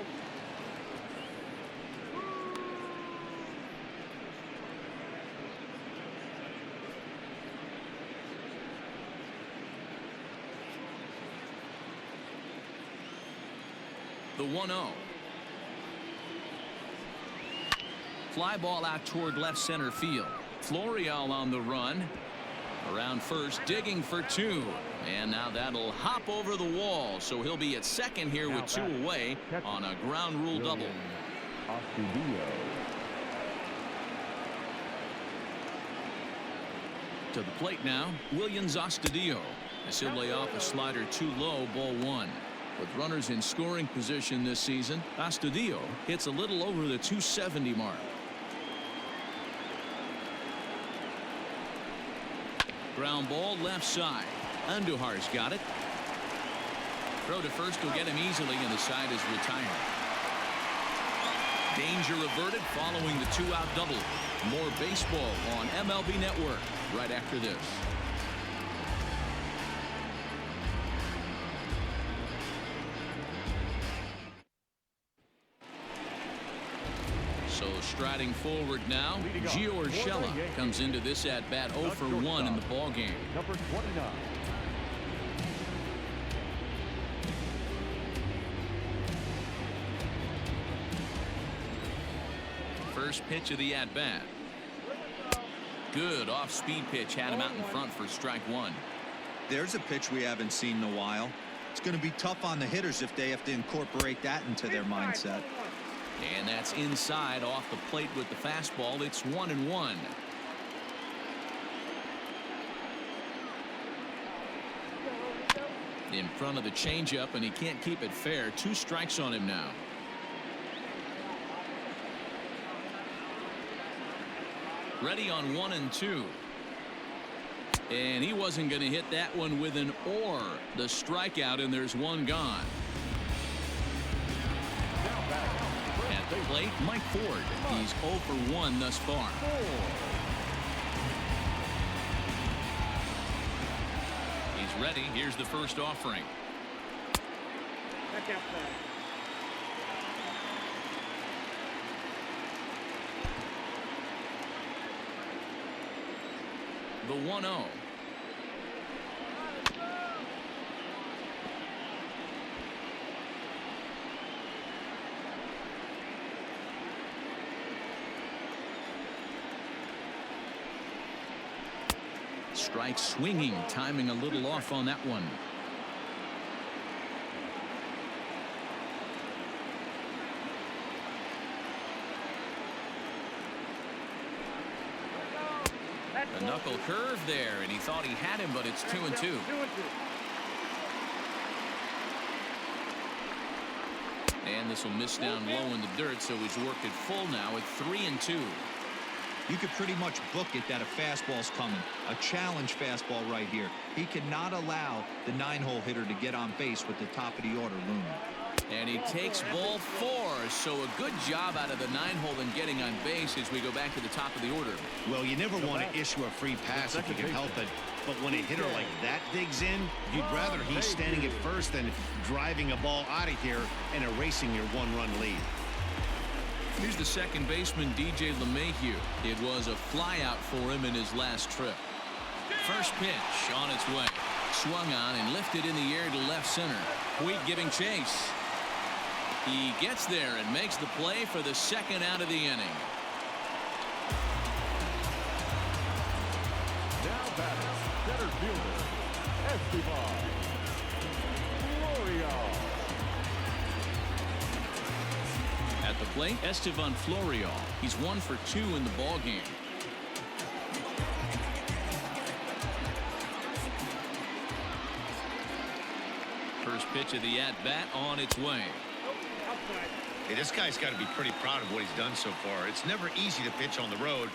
The 1-0. Fly ball out toward left center field. Florial on the run. Around first, digging for 2. And now that'll hop over the wall. So he'll be at second here with 2 away on a ground rule double. To the plate now, Williams Astudillo. As he'll lay off a slider too low, ball 1. With runners in scoring position this season, Astudillo hits a little over the 270 mark. Ground ball left side. Andujar's got it. Throw to first will get him easily, and the side is retired. Danger averted following the 2-out double. More baseball on MLB Network right after this. So striding forward now, Gio Urshela comes into this at bat 0 for 1 in the ball game. Number 29. First pitch of the at bat. Good off speed pitch, had him out in front for strike 1. There's a pitch we haven't seen in a while. It's going to be tough on the hitters if they have to incorporate that into their mindset. And that's inside off the plate with the fastball. It's 1-1. In front of the changeup, and he can't keep it fair. 2 strikes on him now. Ready on 1 and 2. And he wasn't going to hit that one with an or. The strikeout, and there's 1 gone. At the plate, Mike Ford. He's 0 for 1 thus far. He's ready. Here's the first offering. Back outside. The 1-0. Strike swinging, timing a little off on that one. A knuckle curve there, and he thought he had him, but it's 2-2. And this will miss down low in the dirt, so he's worked it full now at 3-2. You could pretty much book it that a fastball's coming. A challenge fastball right here. He cannot allow the 9-hole hitter to get on base with the top of the order looming. And he takes ball 4, so a good job out of the 9-hole and getting on base as we go back to the top of the order. Well, you never want to issue a free pass if you can help it, but when a hitter like that digs in, you'd rather he's standing at first than driving a ball out of here and erasing your 1-run lead. Here's the second baseman, DJ LeMahieu. It was a flyout for him in his last trip. First pitch on its way. Swung on and lifted in the air to left center. Puig giving chase. He gets there and makes the play for the second out of the inning. Now batting, center fielder, Esteban Florial. At the plate, Esteban Florial. He's 1 for 2 in the ball game. First pitch of the at-bat on its way. Hey, this guy's got to be pretty proud of what he's done so far. It's never easy to pitch on the road,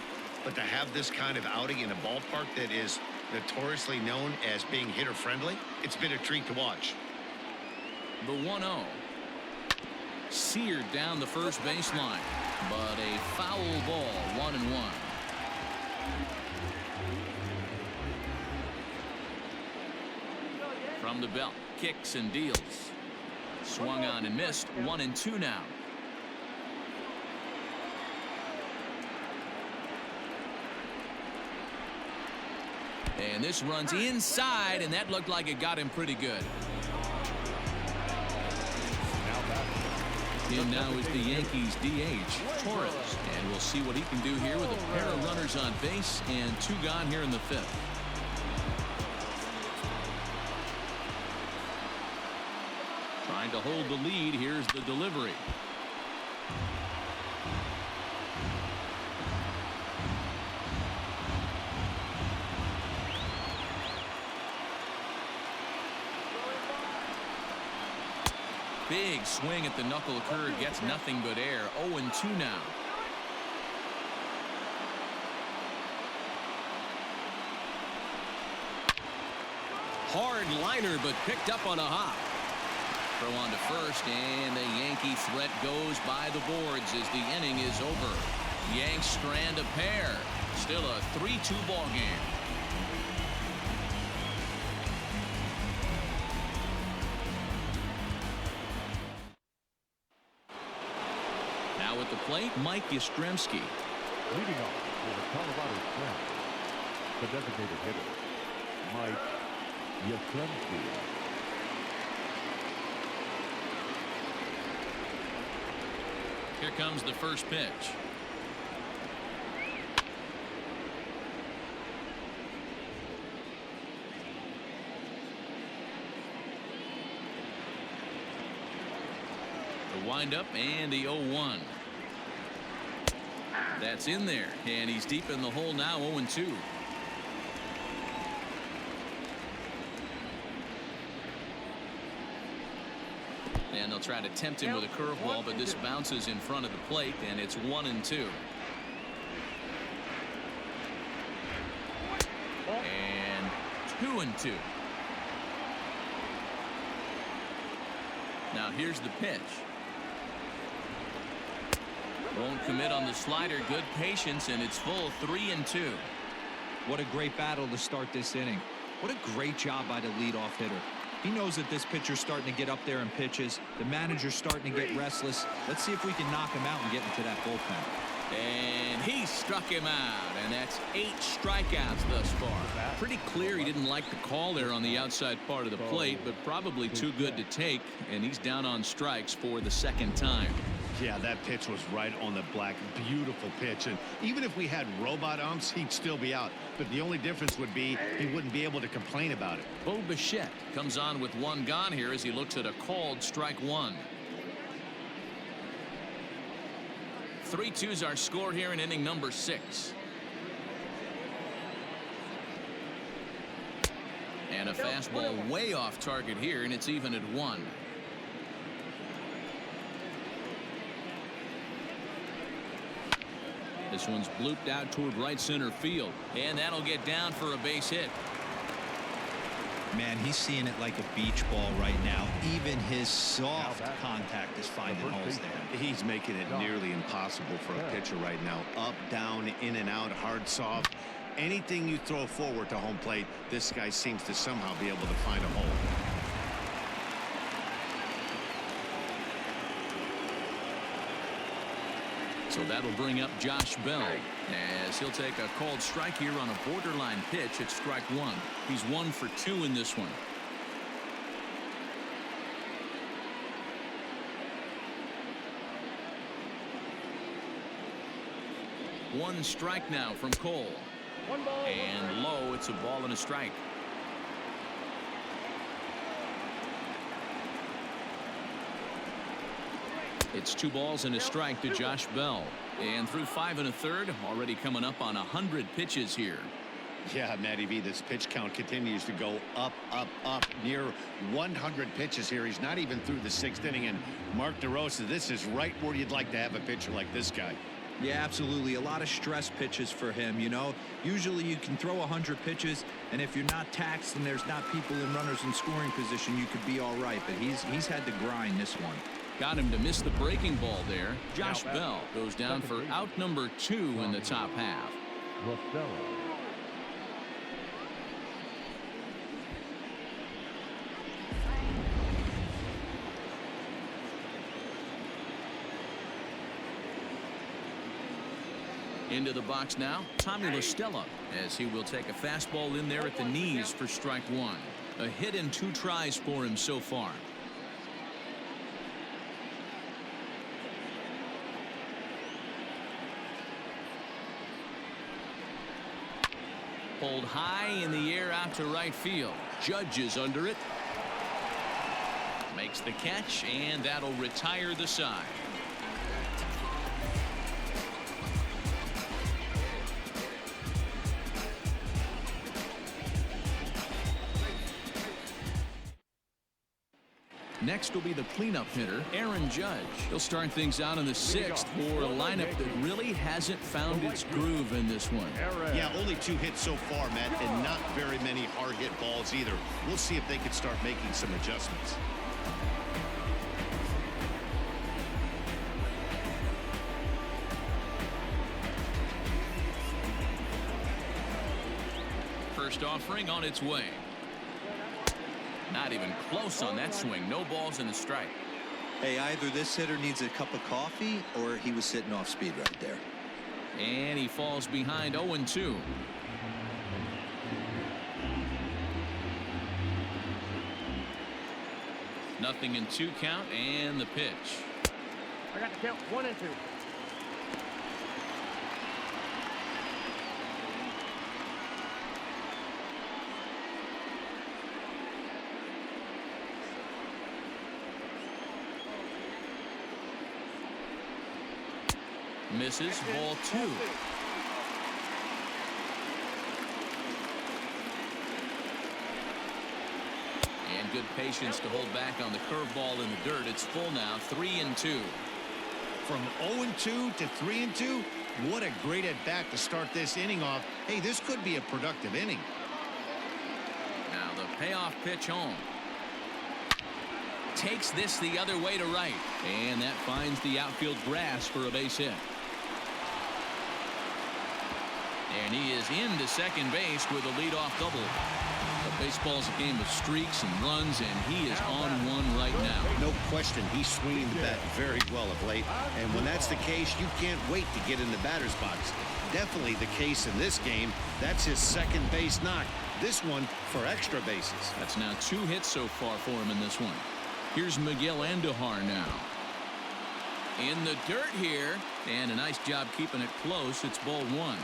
but to have this kind of outing in a ballpark that is notoriously known as being hitter-friendly, it's been a treat to watch. The 1-0. Seared down the first baseline, but a foul ball, 1-1. From the belt, kicks and deals. Swung on and missed, 1-2 now. And this runs inside, and that looked like it got him pretty good. In now is the Yankees DH, Torres, and we'll see what he can do here with a pair of runners on base and 2 gone here in the 5th. Trying to hold the lead. Here's the delivery. Big swing at the knuckle curve, gets nothing but air. 0-2 now. Hard liner, but picked up on a hop. Throw on to first, and the Yankee threat goes by the boards as the inning is over. Yanks strand a pair. Still a 3-2 ball game. Now at the plate, Mike Yastrzemski. Leading off for the Colorado Twins, the designated hitter, Mike Yastrzemski. Here comes the first pitch. The windup and the 0-1. That's in there, and he's deep in the hole now. 0-2. And they'll try to tempt him with a curveball, but this bounces in front of the plate, and it's 1-2. And 2-2. Now here's the pitch. Won't commit on the slider. Good patience, and it's full. 3-2. What a great battle to start this inning. What a great job by the leadoff hitter. He knows that this pitcher's starting to get up there in pitches. The manager's starting to get restless. Let's see if we can knock him out and get into that bullpen. And he struck him out, and that's 8 strikeouts thus far. Pretty clear he didn't like the call there on the outside part of the plate, but probably too good to take, and he's down on strikes for the second time. Yeah, that pitch was right on the black. Beautiful pitch. And even if we had robot umps, he'd still be out. But the only difference would be he wouldn't be able to complain about it. Bo Bichette comes on with 1 gone here as he looks at a called strike 1. 3-2's our score here in inning number 6. And a fastball way off target here, and it's even at 1. This one's blooped out toward right center field, and that'll get down for a base hit. Man, he's seeing it like a beach ball right now. Even his soft contact is finding holes there. He's making it nearly impossible for a pitcher right now. Up, down, in and out, hard, soft. Anything you throw forward to home plate, this guy seems to somehow be able to find a hole. So that'll bring up Josh Bell as he'll take a called strike here on a borderline pitch at strike 1. He's 1 for 2 in this one. One strike now from Cole. And low, it's a ball and a strike. It's 2 balls and a strike to Josh Bell. And through 5 1/3, already coming up on 100 pitches here. Yeah, Matty V, this pitch count continues to go up, up, up. Near 100 pitches here. He's not even through the 6th inning. And Mark DeRosa, this is right where you'd like to have a pitcher like this guy. Yeah, absolutely. A lot of stress pitches for him. You know, usually you can throw 100 pitches, and if you're not taxed and there's not people in runners in scoring position, you could be all right. But he's had to grind this one. Got him to miss the breaking ball there. Josh Bell goes down for out number 2 in the top half. Into the box now, Tommy La Stella, as he will take a fastball in there at the knees for strike 1. A hit and 2 tries for him so far. Pulled high in the air out to right field. Judge is under it. Makes the catch, and that'll retire the side. Next will be the cleanup hitter, Aaron Judge. He'll start things out in the 6th for a lineup that really hasn't found its groove in this one. Yeah, only 2 hits so far, Matt, and not very many hard hit balls either. We'll see if they can start making some adjustments. First offering on its way. Not even close on that swing. No balls and a strike. Hey, either this hitter needs a cup of coffee or he was sitting off speed right there. And he falls behind 0-2. Nothing in 2 count, and the pitch. I got the count 1 and 2. Misses, ball 2. And good patience to hold back on the curveball in the dirt. It's full now, 3-2. From 0-2 to 3-2, what a great at bat to start this inning off. Hey, this could be a productive inning. Now the payoff pitch home. Takes this the other way to right, and that finds the outfield grass for a base hit. And he is into second base with a leadoff double. The Baseball's a game of streaks and runs, and he is on one right now. No question, he's swinging the bat very well of late. And when that's the case, you can't wait to get in the batter's box. Definitely the case in this game. That's his second base knock. This one for extra bases. That's now 2 hits so far for him in this one. Here's Miguel Andujar now. In the dirt here, and a nice job keeping it close. It's ball 1.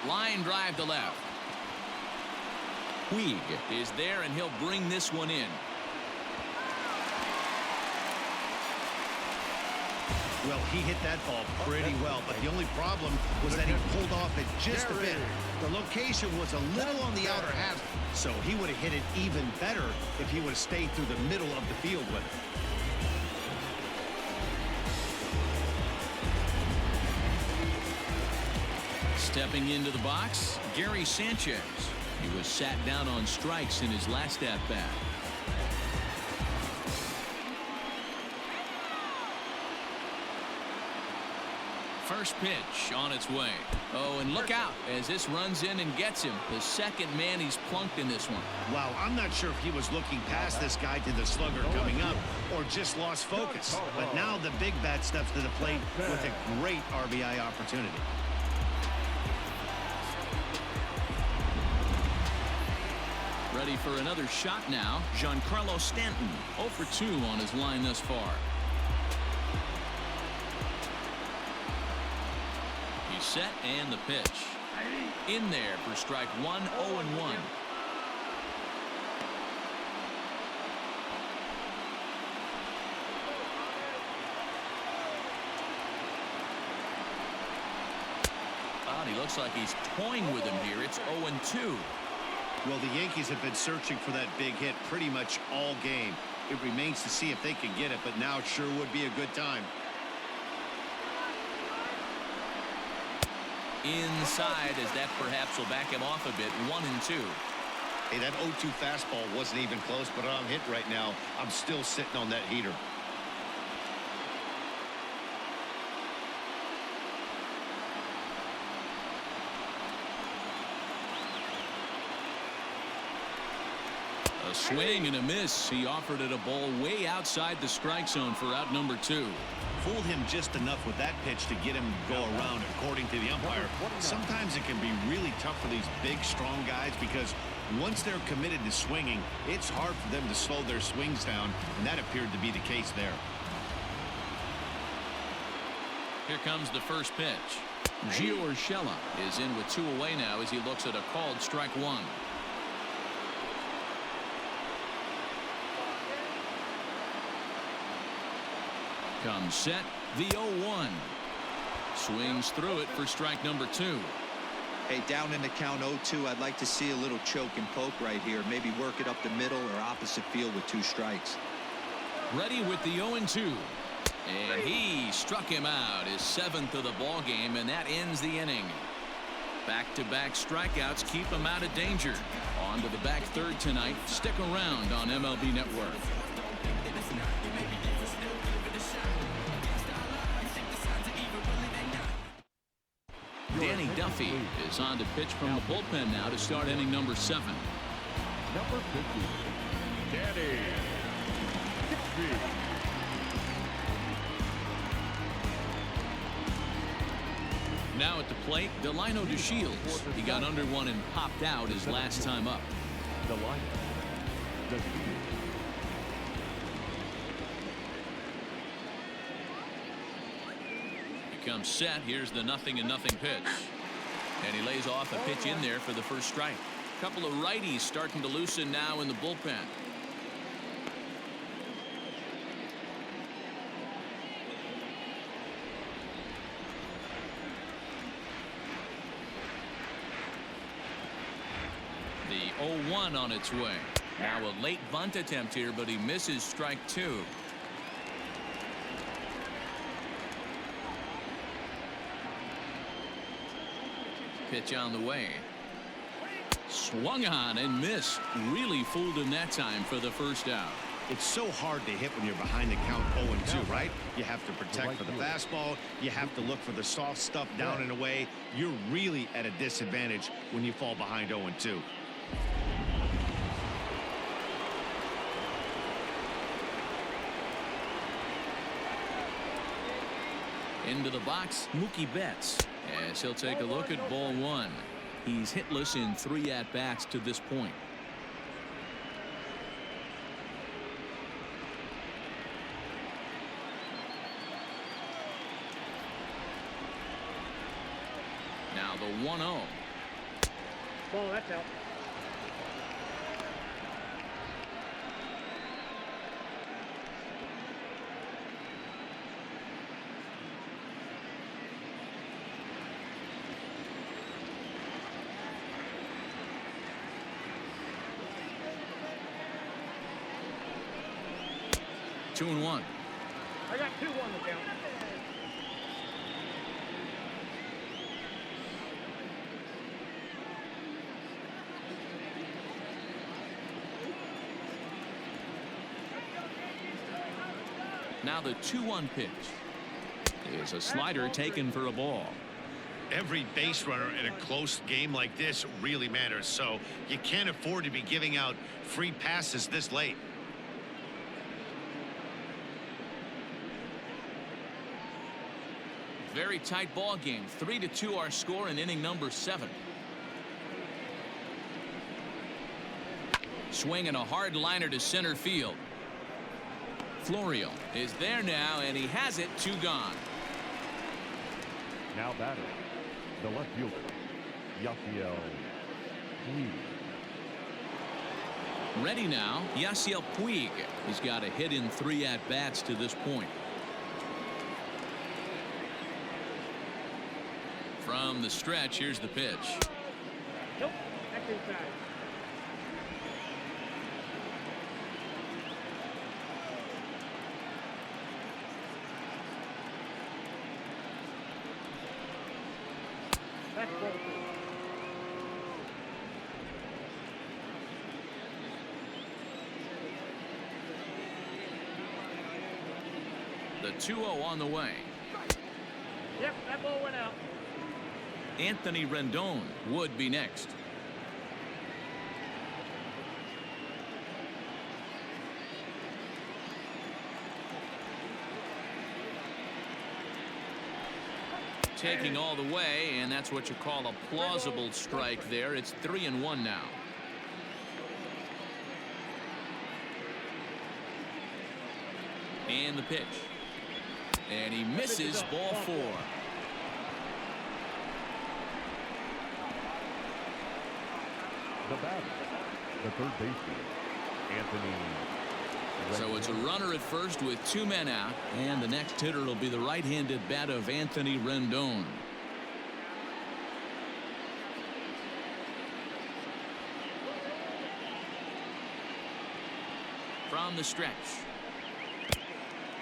Line drive to left. Puig is there, and he'll bring this one in. Well, he hit that ball pretty well, but the only problem was that he pulled off it just a bit. The location was a little on the outer half, so he would have hit it even better if he would have stayed through the middle of the field with it. Stepping into the box, Gary Sanchez. He was sat down on strikes in his last at-bat. First pitch on its way. Oh, and look out as this runs in and gets him. The second man he's plunked in this one. Wow, I'm not sure if he was looking past this guy to the slugger coming up or just lost focus. But now the big bat steps to the plate with a great RBI opportunity. Ready for another shot now. Giancarlo Stanton 0 for 2 on his line thus far. He's set and the pitch. In there for strike 1, 0-1. He looks like he's toying with him here. It's 0-2. Well, the Yankees have been searching for that big hit pretty much all game. It remains to see if they can get it, but now it sure would be a good time. Inside, as that perhaps will back him off a bit. 1-2. Hey, that 0-2 fastball wasn't even close, but I'm hit right now. I'm still sitting on that heater. A swing and a miss. He offered it a ball way outside the strike zone for out number 2. Fooled him just enough with that pitch to get him to go around, according to the umpire. Sometimes it can be really tough for these big, strong guys because once they're committed to swinging, it's hard for them to slow their swings down, and that appeared to be the case there. Here comes the first pitch. Gio Urshela is in with 2 away now as he looks at a called strike 1. Comes set, the 0-1. Swings through it for strike number 2. Hey, down in the count 0-2, I'd like to see a little choke and poke right here. Maybe work it up the middle or opposite field with 2 strikes. Ready with the 0-2. And he struck him out, his 7th of the ball game, and that ends the inning. Back-to-back strikeouts keep him out of danger. On to the back third tonight. Stick around on MLB Network. Danny Duffy is on to pitch from the bullpen now to start inning number 7. Number 50, Danny Duffy. Now at the plate, Delino DeShields. He got under one and popped out his last time up. Delino DeShields. Comes set. Here's the 0-0 pitch, and he lays off a pitch in there for the first strike. A couple of righties starting to loosen now in the bullpen. The 0-1 on its way. Now a late bunt attempt here, but he misses strike 2. Pitch on the way. Swung on and missed. Really fooled him that time for the first out. It's so hard to hit when you're behind the count 0-2, right? You have to protect for the fastball. You have to look for the soft stuff down and away. You're really at a disadvantage when you fall behind 0-2. Into the box, Mookie Betts, as he'll take a look at ball one. He's hitless in 3 at-bats to this point. Now the 1-0. Ball, that's out. Two and one. I got 2-1 to count. Now the 2-1 pitch is a slider taken for a ball. Every base runner in a close game like this really matters, so you can't afford to be giving out free passes this late. Very tight ball game. 3-2 our score in inning number 7. Swinging a hard liner to center field. Florio is there now, and he has it. 2 gone. Now batting, the left fielder, Yasiel Puig. Ready now, Yasiel Puig. He's got a hit in 3 at-bats to this point. From the stretch, here's the pitch. Nope, that's inside. That's ball. The 2-0 on the way. Yep, that ball went out. Anthony Rendon would be next. Taking all the way, and that's what you call a plausible strike there. It's 3-1 now. And the pitch. And he misses. Ball 4. The batter, the third baseman, Anthony. So it's a runner at first with 2 men out, and the next hitter will be the right-handed bat of Anthony Rendon. From the stretch.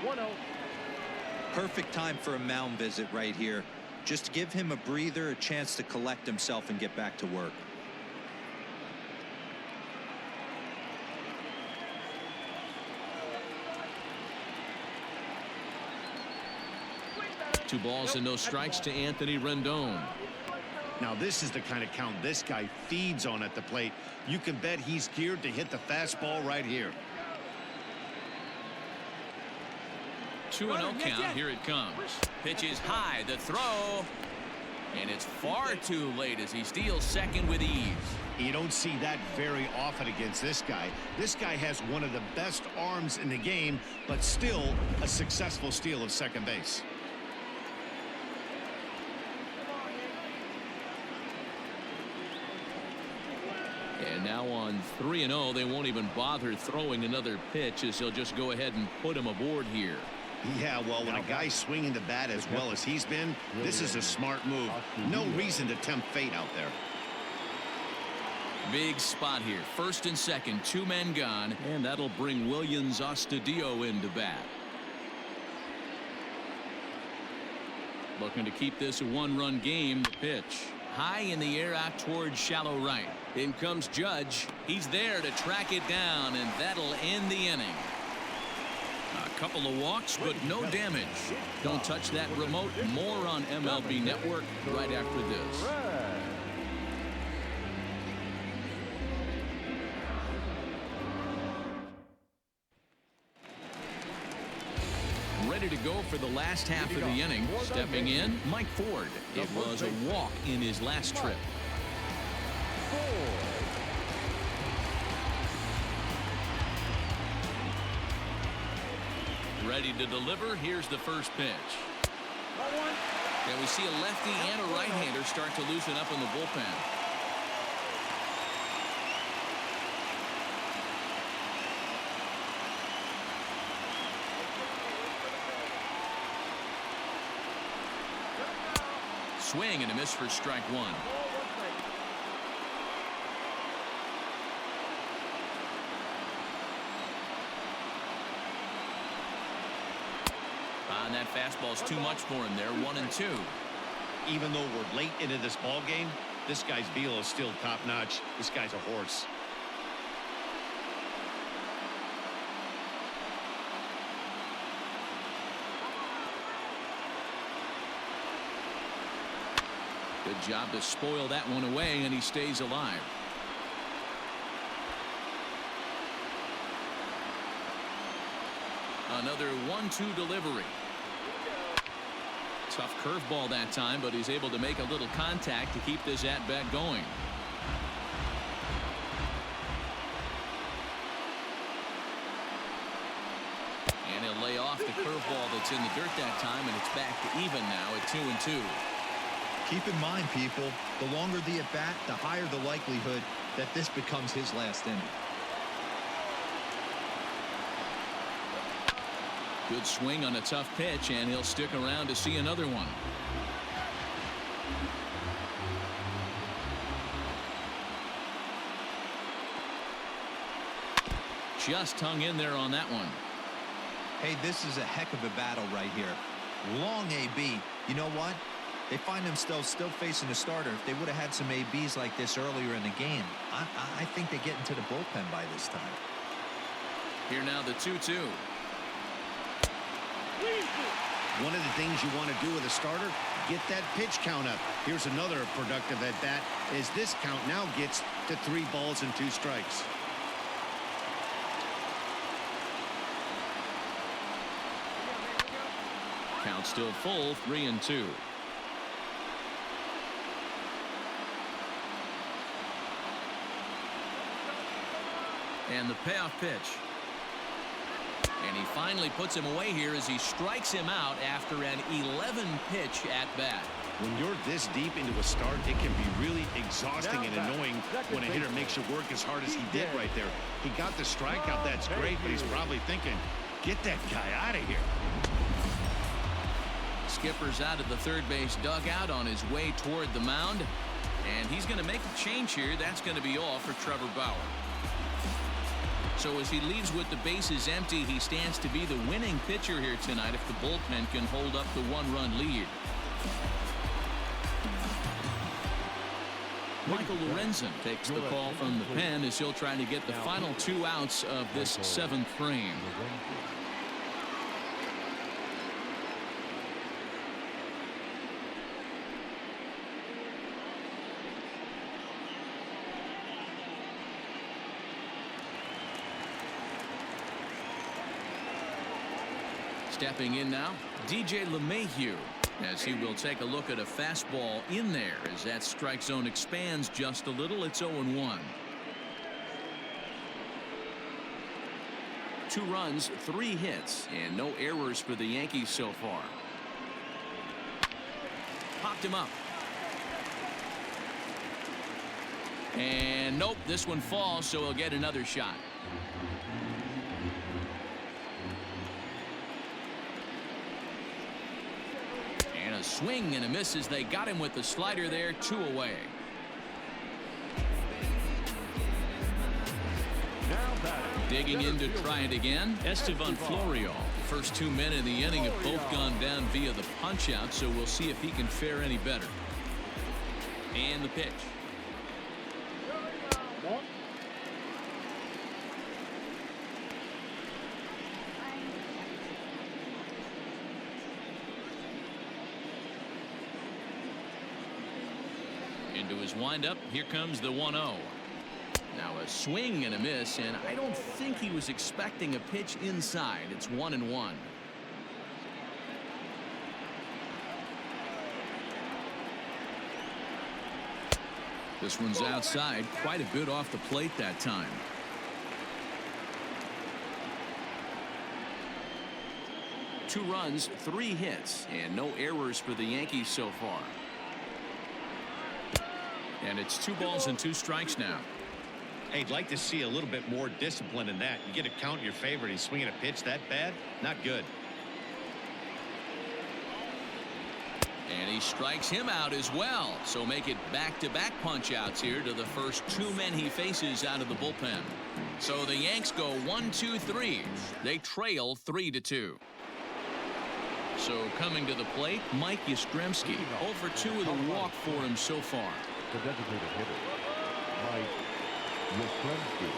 1-0. Perfect time for a mound visit right here. Just to give him a breather, a chance to collect himself and get back to work. 2 balls and no strikes to Anthony Rendon. Now this is the kind of count this guy feeds on at the plate. You can bet he's geared to hit the fastball right here. 2-0 count. Here it comes. Pitch is high. The throw. And it's far too late as he steals second with ease. You don't see that very often against this guy. This guy has one of the best arms in the game, but still a successful steal of second base. And now on 3-0, they won't even bother throwing another pitch as they'll just go ahead and put him aboard here. Yeah, well, when a guy's swinging the bat as well as he's been, this is a smart move. No reason to tempt fate out there. Big spot here. First and second, 2 men gone, and that'll bring Williams Astudillo into bat. Looking to keep this a 1-run game. The pitch. high in the air out towards shallow right. In comes Judge. He's there to track it down, and that'll end the inning. A couple of walks, but no damage. Don't touch that remote. More on MLB Network right after this. Ready to go for the last half of the inning. Stepping in, Mike Ford. It was a walk in his last trip. Ready to deliver. Here's the first pitch. And we see a lefty and a right-hander start to loosen up in the bullpen. Swing and a miss for strike one. And that fastball's too much for him there. 1-2. Even though we're late into this ball game, this guy's velo is still top notch. This guy's a horse. Good job to spoil that one away, and he stays alive. Another 1-2 delivery. Tough curveball that time, but he's able to make a little contact to keep this at-bat going. And he'll lay off the curveball that's in the dirt that time, and it's back to even now at 2-2. Keep in mind, people, the longer the at-bat, the higher the likelihood that this becomes his last inning. Good swing on a tough pitch, and he'll stick around to see another one. Just hung in there on that one. Hey, this is a heck of a battle right here. Long AB. You know what? They find themselves still facing a starter. If they would have had some ABs like this earlier in the game, I think they get into the bullpen by this time. Here now the 2-2. One of the things you want to do with a starter, get that pitch count up. Here's another productive at bat as this count now gets to 3 balls and 2 strikes. Count still full, 3-2. And the payoff pitch. And he finally puts him away here as he strikes him out after an 11-pitch at-bat. When you're this deep into a start, it can be really exhausting and annoying when a hitter makes you work as hard as he did right there. He got the strikeout, that's great, but he's probably thinking, get that guy out of here. Skipper's out of the third base dugout on his way toward the mound. And he's going to make a change here. That's going to be all for Trevor Bauer. So as he leaves with the bases empty, he stands to be the winning pitcher here tonight if the bullpen can hold up the 1-run lead. Michael Lorenzen takes the call from the pen as he'll try to get the final 2 outs of this 7th frame. Stepping in now, DJ LeMahieu, as he will take a look at a fastball in there as that strike zone expands just a little. It's 0-1. 2 runs, 3 hits, and no errors for the Yankees so far. Popped him up. And nope, this one falls, so he'll get another shot. A swing and a miss as they got him with the slider there. 2 away. Digging in to try it again, Estevan Florial. First 2 men in the inning have both gone down via the punch out, so we'll see if he can fare any better. And the pitch. Ball. Into his windup. Here comes the 1-0. Now a swing and a miss, and I don't think he was expecting a pitch inside. It's 1-1. This one's outside, quite a bit off the plate that time. Two runs, 3 hits, and no errors for the Yankees so far. And it's 2 balls and 2 strikes now. Hey, I'd like to see a little bit more discipline in that. You get a count in your favor and he's swinging a pitch that bad? Not good. And he strikes him out as well. So make it back-to-back punch-outs here to the first 2 men he faces out of the bullpen. So the Yanks go 1-2-3. They trail 3-2. So coming to the plate, Mike Yastrzemski. 0-for-2 with a walk for him so far. The designated hitter, Mike Yastrzemski.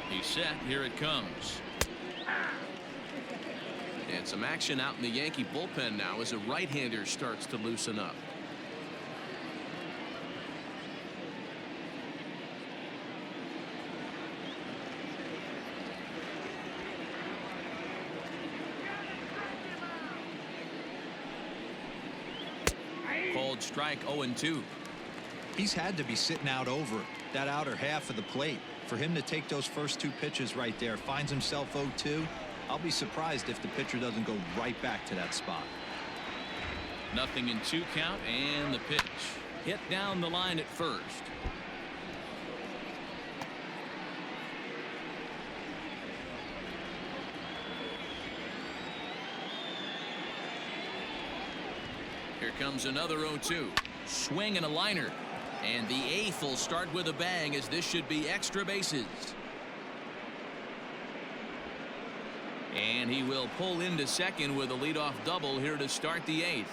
He's set. Here it comes. And some action out in the Yankee bullpen now as a right-hander starts to loosen up. Called strike 0-2. He's had to be sitting out over that outer half of the plate. For him to take those first 2 pitches right there, finds himself 0-2. I'll be surprised if the pitcher doesn't go right back to that spot. Nothing in 2 count, and the pitch. Hit down the line at first. Here comes another 0-2. Swing and a liner. And the 8th will start with a bang, as this should be extra bases. And he will pull into second with a leadoff double here to start the 8th.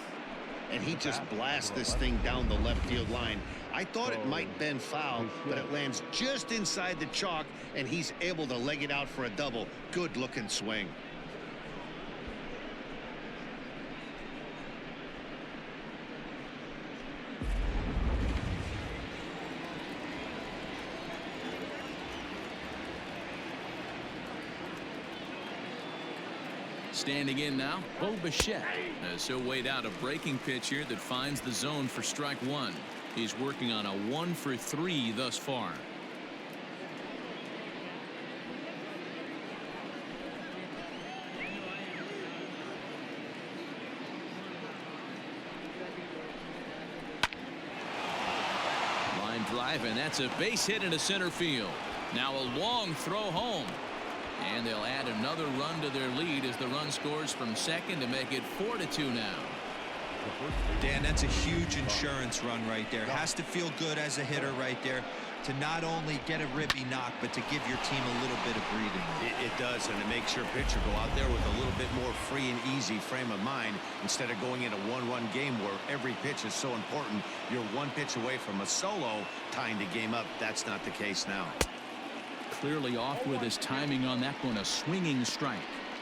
And he just blasts this thing down the left field line. I thought it might bend foul, but it lands just inside the chalk, and he's able to leg it out for a double. Good looking swing. Standing in now, Bo Bichette, as he'll wait out a breaking pitch here that finds the zone for strike 1. He's working on a 1-for-3 thus far. Line drive, and that's a base hit into center field. Now a long throw home. And they'll add another run to their lead as the run scores from second to make it 4-2 now. Dan, that's a huge insurance run right there. Has to feel good as a hitter right there to not only get a ribby knock, but to give your team a little bit of breathing room. It does, and it makes your pitcher go out there with a little bit more free and easy frame of mind instead of going in a 1-run game where every pitch is so important. You're 1 pitch away from a solo tying the game up. That's not the case now. Clearly off with his timing on that one, a swinging strike.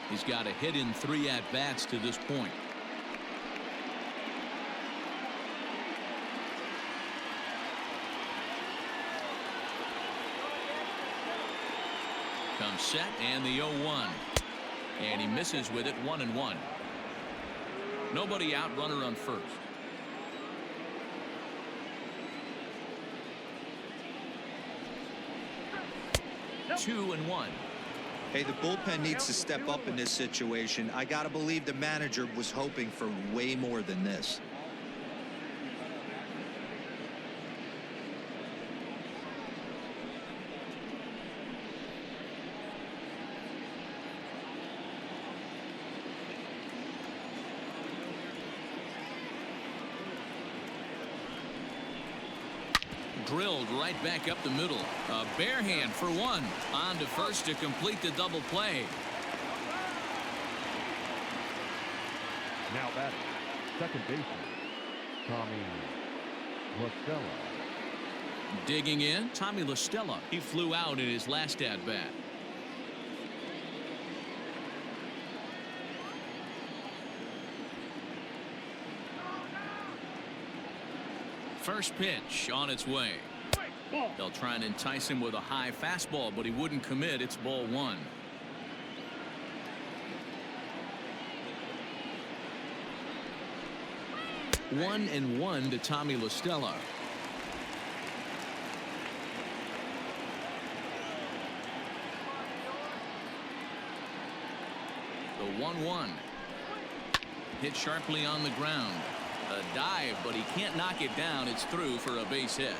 He's got a hit in 3 at-bats to this point. Comes set, and the 0-1. And he misses with it, 1-1. Nobody out, runner on first. 2-1. Hey, the bullpen needs to step up in this situation. I gotta believe the manager was hoping for way more than this. Drilled right back up the middle. A bare hand for one. On to first to complete the double play. Now batting, second baseman, Tommy LaStella. Digging in, Tommy LaStella. He flew out in his last at-bat. First pitch on its way. They'll try and entice him with a high fastball, but he wouldn't commit. It's ball one. One and one to Tommy LaStella. The 1-1. Hit sharply on the ground. A dive, but he can't knock it down. It's through for a base hit.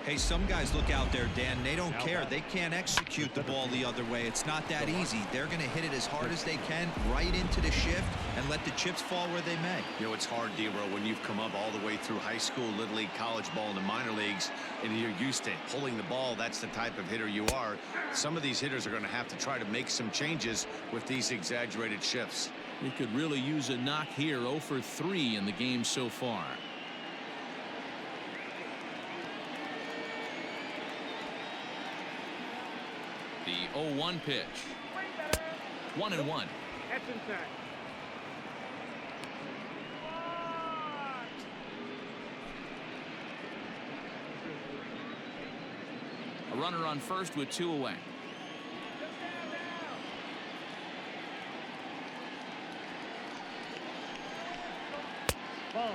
Hey, some guys look out there, Dan. They don't care. They can't execute the ball the other way. It's not that easy. They're going to hit it as hard as they can right into the shift and let the chips fall where they may. You know, it's hard, D-Row, when you've come up all the way through high school, little league, college ball, and the minor leagues, and you're used to pulling the ball. That's the type of hitter you are. Some of these hitters are going to have to try to make some changes with these exaggerated shifts. He could really use a knock here. 0 for 3 in the game so far. The 0-1 pitch. 1-1. That's inside. A runner on first with 2 away.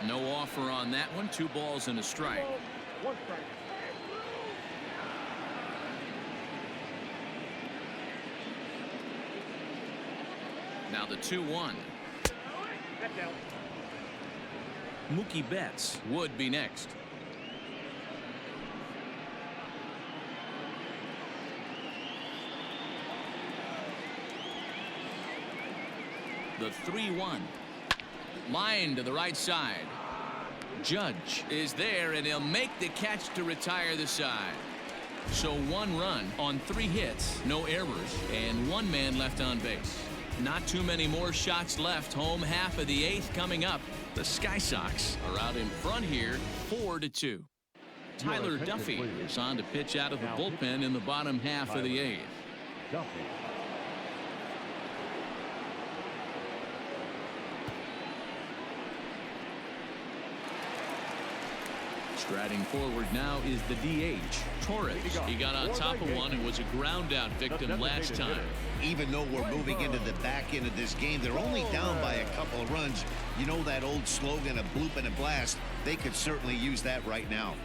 No offer on that one. 2 balls and a strike. 1 strike. Now the 2-1. That's out. Mookie Betts would be next. The 3-1. Line to the right side. Judge is there, and he'll make the catch to retire the side. So 1 run on 3 hits, no errors, and 1 man left on base. Not too many more shots left. Home half of the 8th coming up. The Sky Sox are out in front here, 4-2. Tyler Duffy is on to pitch out of the bullpen in the bottom half of the 8th. Duffy. Striding forward now is the DH, Torres. He got on top of one and was a ground out victim last time. Even though we're moving into the back end of this game, they're only down by a couple of runs. You know that old slogan, a bloop and a blast. They could certainly use that right now.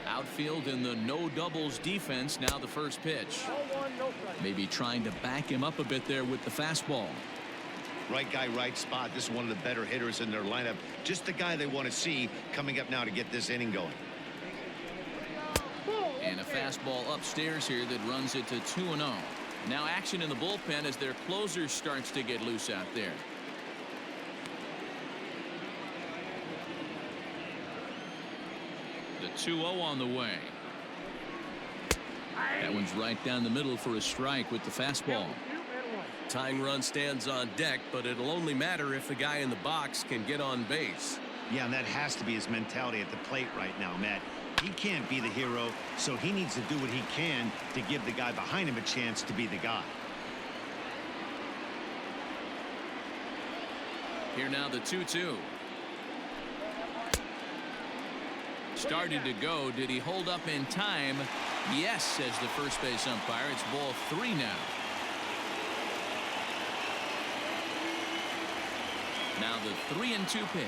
Outfield in the no doubles defense. Now the first pitch. 0-1, no strike. Maybe trying to back him up a bit there with the fastball. Right guy, right spot. This is one of the better hitters in their lineup. Just the guy they want to see coming up now to get this inning going. And a fastball upstairs here that runs it to 2-0. Now action in the bullpen as their closer starts to get loose out there. The 2-0 on the way. That one's right down the middle for a strike with the fastball. Tying run stands on deck, but it'll only matter if the guy in the box can get on base. Yeah, and that has to be his mentality at the plate right now, Matt. He can't be the hero, so he needs to do what he can to give the guy behind him a chance to be the guy. Here now the 2-2. Started to go. Did he hold up in time? Yes, says the first base umpire. It's ball 3 now. Now the 3-2 pitch.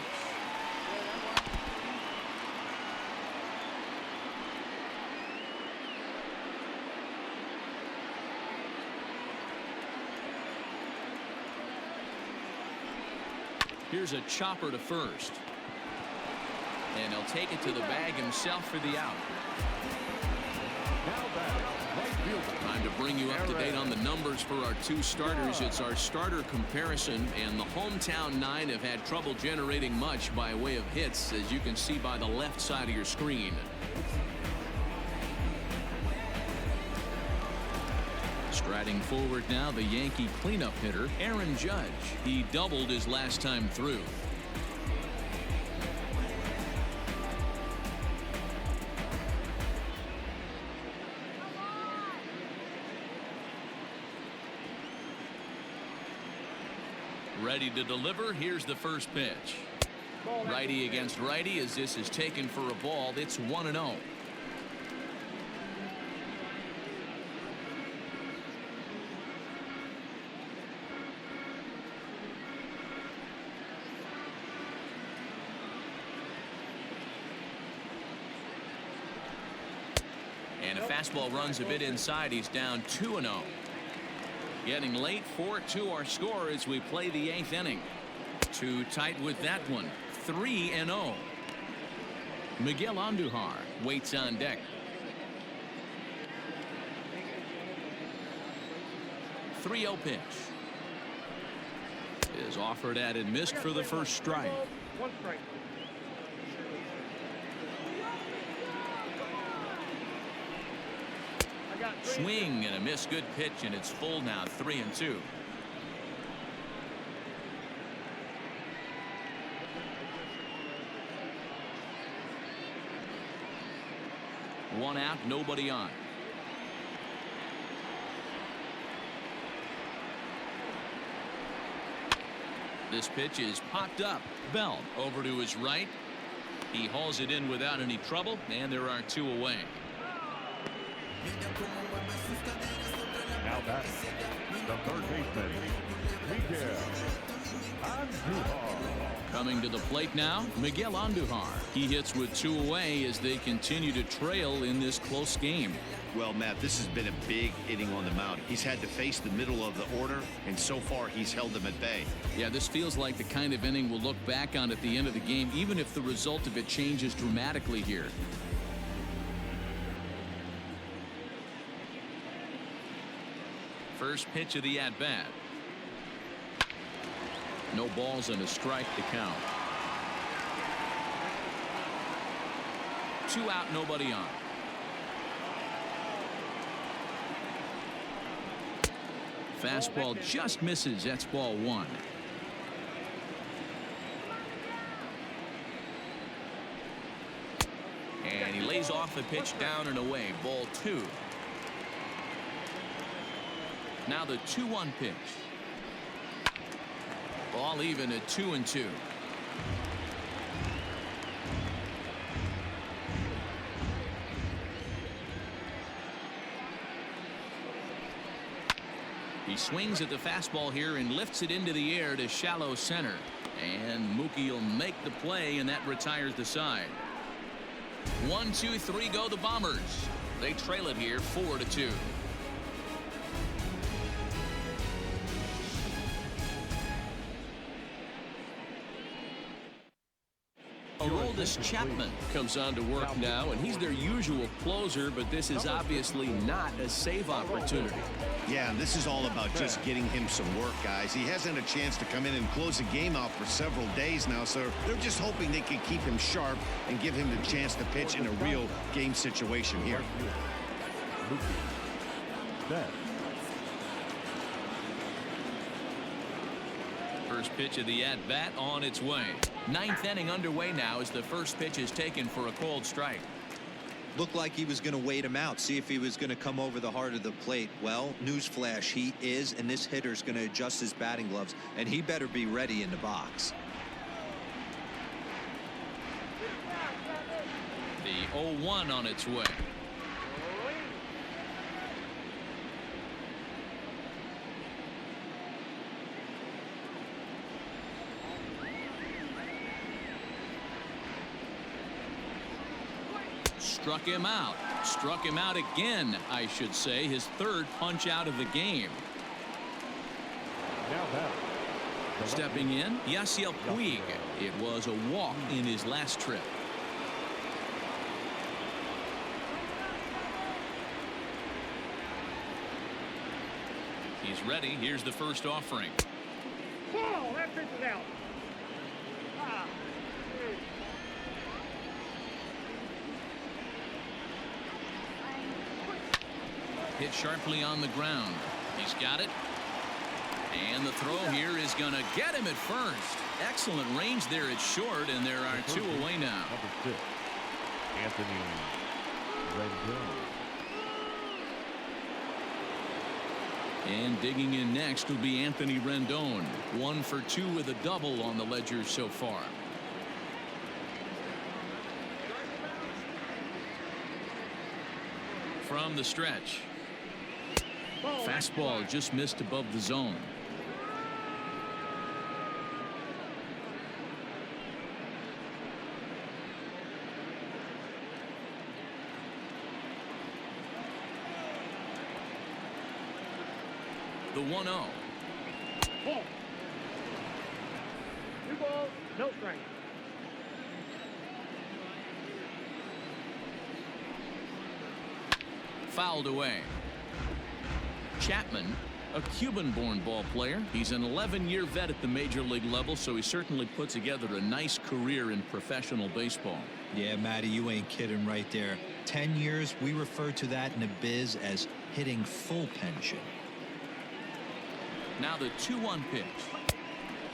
Here's a chopper to first. And he'll take it to the bag himself for the out. Now batting, right fielder. Time to bring you up to date on the numbers for our two starters. It's our starter comparison, and the hometown nine have had trouble generating much by way of hits, as you can see by the left side of your screen. Striding forward now, the Yankee cleanup hitter, Aaron Judge. He doubled his last time through. Ready to deliver. Here's the first pitch. Righty against righty, as this is taken for a ball. It's 1-0. And a fastball runs a bit inside. He's down 2-0. Getting late, 4-2 our score as we play the 8th inning. Too tight with that one. 3-0. Miguel Andujar waits on deck. 3-0 pitch. Is offered at and missed for the first strike. 1 strike. Swing and a miss. Good pitch, and it's full now. 3-2. One out, nobody on. This pitch is popped up. Bell over to his right. He hauls it in without any trouble, and there are 2 away. Now back, the third baseman, Miguel Andujar. Coming to the plate now, Miguel Andujar. He hits with 2 away as they continue to trail in this close game. Well, Matt, this has been a big inning on the mound. He's had to face the middle of the order, and so far he's held them at bay. Yeah, this feels like the kind of inning we'll look back on at the end of the game, even if the result of it changes dramatically here. First pitch of the at-bat. No balls and a strike to count. 2 out, nobody on. Fastball just misses. That's ball 1. And he lays off the pitch down and away. Ball 2. Now the 2-1 pitch. Ball even at 2-2. He swings at the fastball here and lifts it into the air to shallow center. And Mookie will make the play, and that retires the side. 1, 2, 3 go the Bombers. They trail it here 4-2. Aroldis Chapman comes on to work now, and he's their usual closer, but this is obviously not a save opportunity. Yeah, and this is all about just getting him some work, guys. He hasn't had a chance to come in and close the game out for several days now, so they're just hoping they can keep him sharp and give him the chance to pitch in a real game situation here. First pitch of the at-bat on its way. 9th inning underway now as the first pitch is taken for a called strike. Looked like he was going to wait him out, see if he was going to come over the heart of the plate. Well, newsflash, he is, and this hitter's going to adjust his batting gloves, and he better be ready in the box. The 0-1 on its way. Struck him out. Struck him out again, I should say. His 3rd punch out of the game. Stepping in, Yasiel Puig. It was a walk in his last trip. He's ready. Here's the first offering. Ball, that pitch is out. Hit sharply on the ground. He's got it. And the throw here is going to get him at first. Excellent range there at short, and there are two away now. Number 6, Anthony Rendon. And digging in next will be Anthony Rendon. 1 for 2 with a double on the ledger so far. From the stretch. Fastball just missed above the zone. The 1-0. Ball. 2 balls, no strike. Fouled away. Chapman, a Cuban-born ball player. He's an 11-year vet at the major league level, so he certainly put together a nice career in professional baseball. Yeah, Matty, you ain't kidding right there. 10 years, we refer to that in the biz as hitting full pension. Now the 2-1 pitch.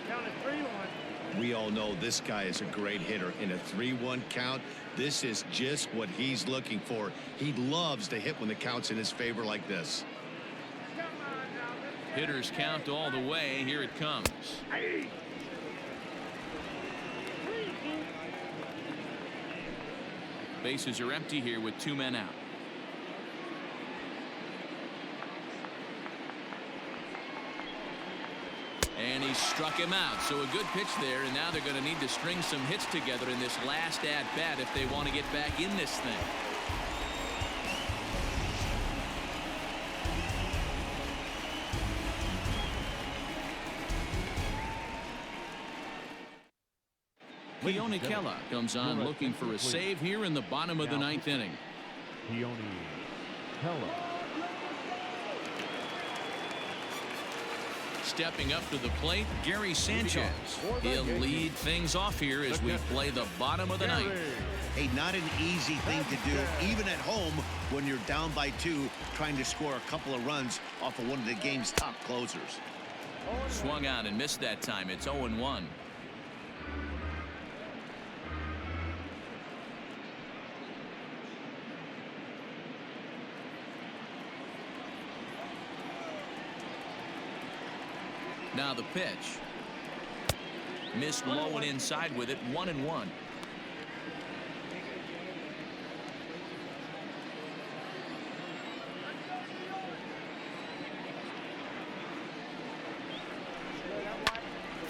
Down at 3-1. We all know this guy is a great hitter. In a 3-1 count, this is just what he's looking for. He loves to hit when the count's in his favor like this. Hitters count all the way. Here it comes. Bases are empty here with 2 men out. And he struck him out. So a good pitch there, and now they're going to need to string some hits together in this last at-bat if they want to get back in this thing. Keone Kela comes on looking for a save here in the bottom of the 9th inning. Keone Kela. Stepping up to the plate, Gary Sanchez. He'll lead things off here as we play the bottom of the 9th. Hey, not an easy thing to do, even at home when you're down by 2, trying to score a couple of runs off of one of the game's top closers. Swung out and missed that time. It's 0-1. Now the pitch. Missed low and inside with it. 1-1.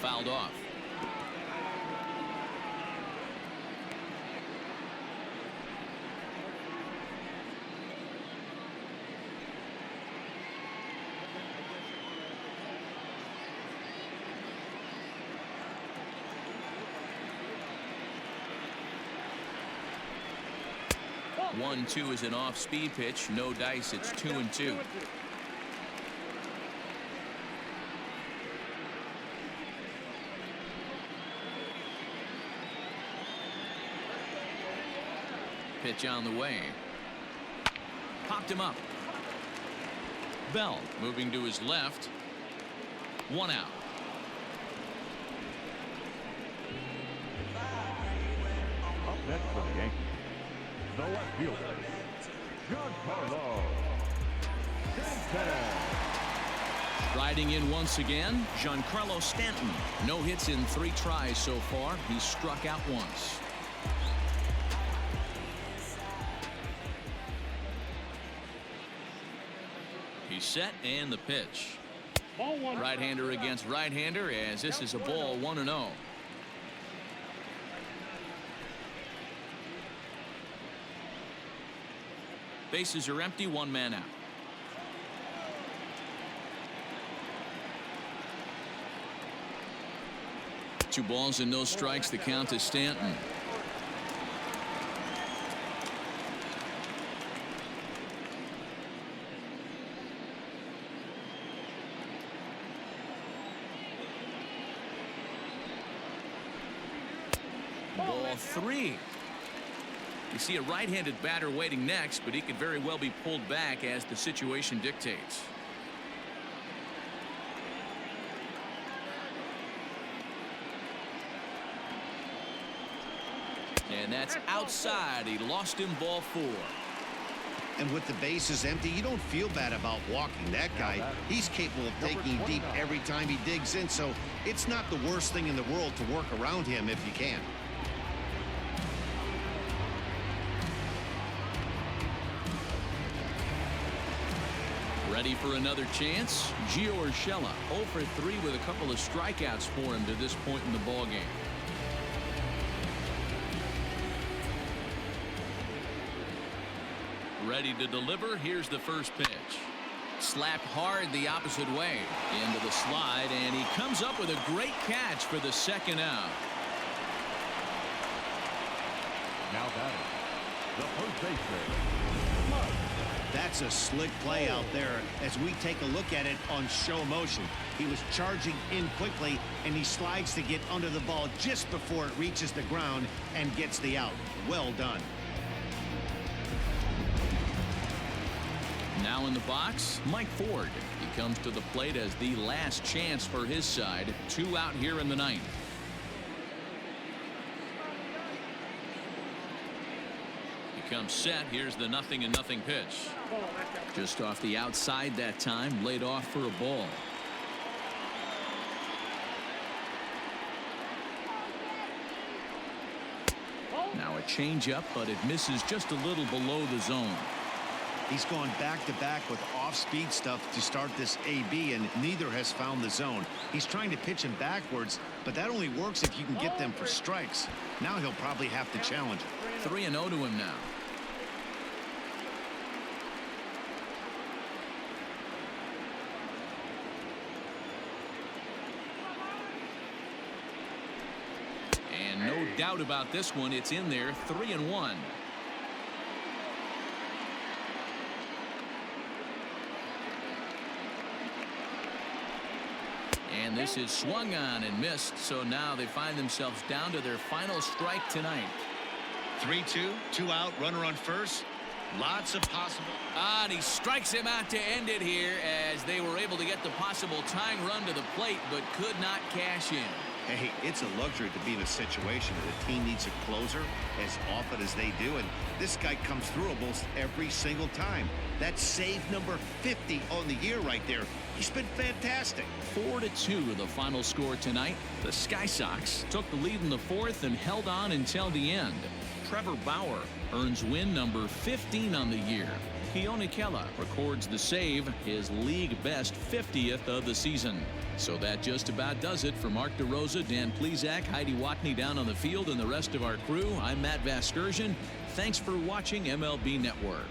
Fouled off. One, 2 is an off-speed pitch. No dice. It's 2-2. Pitch on the way. Popped him up. Bell moving to his left. 1 out. Up next for the Yankees, the left fielder, Giancarlo Stanton. Riding in once again, Giancarlo Stanton. No hits in 3 tries so far. He's struck out once. He's set, and the pitch. Right-hander against right-hander, as this is a ball. 1-0. Bases are empty. 1 man out. Two balls and no strikes. The count is Stanton. ball 3. You see a right-handed batter waiting next, but he could very well be pulled back as the situation dictates. And that's outside. He lost him, ball 4. And with the bases empty, you don't feel bad about walking that guy. He's capable of taking deep every time he digs in, so it's not the worst thing in the world to work around him if you can. Ready for another chance? Gio Urshela 0 for 3 with a couple of strikeouts for him to this point in the ballgame. Ready to deliver. Here's the first pitch. Slapped hard the opposite way into the slide, and he comes up with a great catch for the second out. Now batting, the first baseman. That's a slick play out there as we take a look at it on show motion. He was charging in quickly, and he slides to get under the ball just before it reaches the ground and gets the out. Well done. Now in the box, Mike Ford. He comes to the plate as the last chance for his side. 2 out here in the ninth. He comes set. Here's the 0-0 pitch. Just off the outside that time, laid off for a ball. Now a changeup, but it misses just a little below the zone. He's gone back-to-back with off-speed stuff to start this AB, and neither has found the zone. He's trying to pitch him backwards, but that only works if you can get them for strikes. Now he'll probably have to challenge it. 3-0 to him now. And no doubt about this one, it's in there. 3-1. And this is swung on and missed, so now they find themselves down to their final strike tonight. 3-2, 2 out, runner on first. Lots of possible. And he strikes him out to end it here as they were able to get the possible tying run to the plate, but could not cash in. Hey, it's a luxury to be in a situation where the team needs a closer as often as they do, and this guy comes through almost every single time. That's save number 50 on the year right there. He's been fantastic. 4-2 the final score tonight. The Sky Sox took the lead in the 4th and held on until the end. Trevor Bauer earns win number 15 on the year. Keone Kela records the save, his league best 50th of the season. So that just about does it for Mark DeRosa, Dan Plesac, Heidi Watney down on the field, and the rest of our crew. I'm Matt Vasgersian. Thanks for watching MLB Network.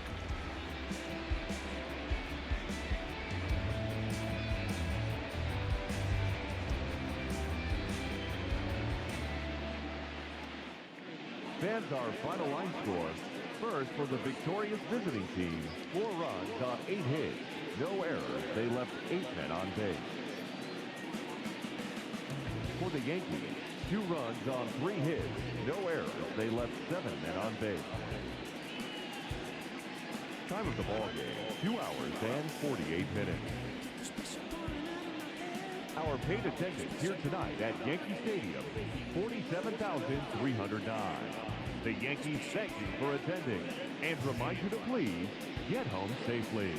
Fans, our final line score. First for the victorious visiting team, 4 runs on 8 hits, no errors. They left 8 men on base. For the Yankees, 2 runs on 3 hits, no errors. They left 7 men on base. Time of the ball game, 2 hours and 48 minutes. Our paid attendance here tonight at Yankee Stadium, 47,309. The Yankees thank you for attending and remind you to please get home safely.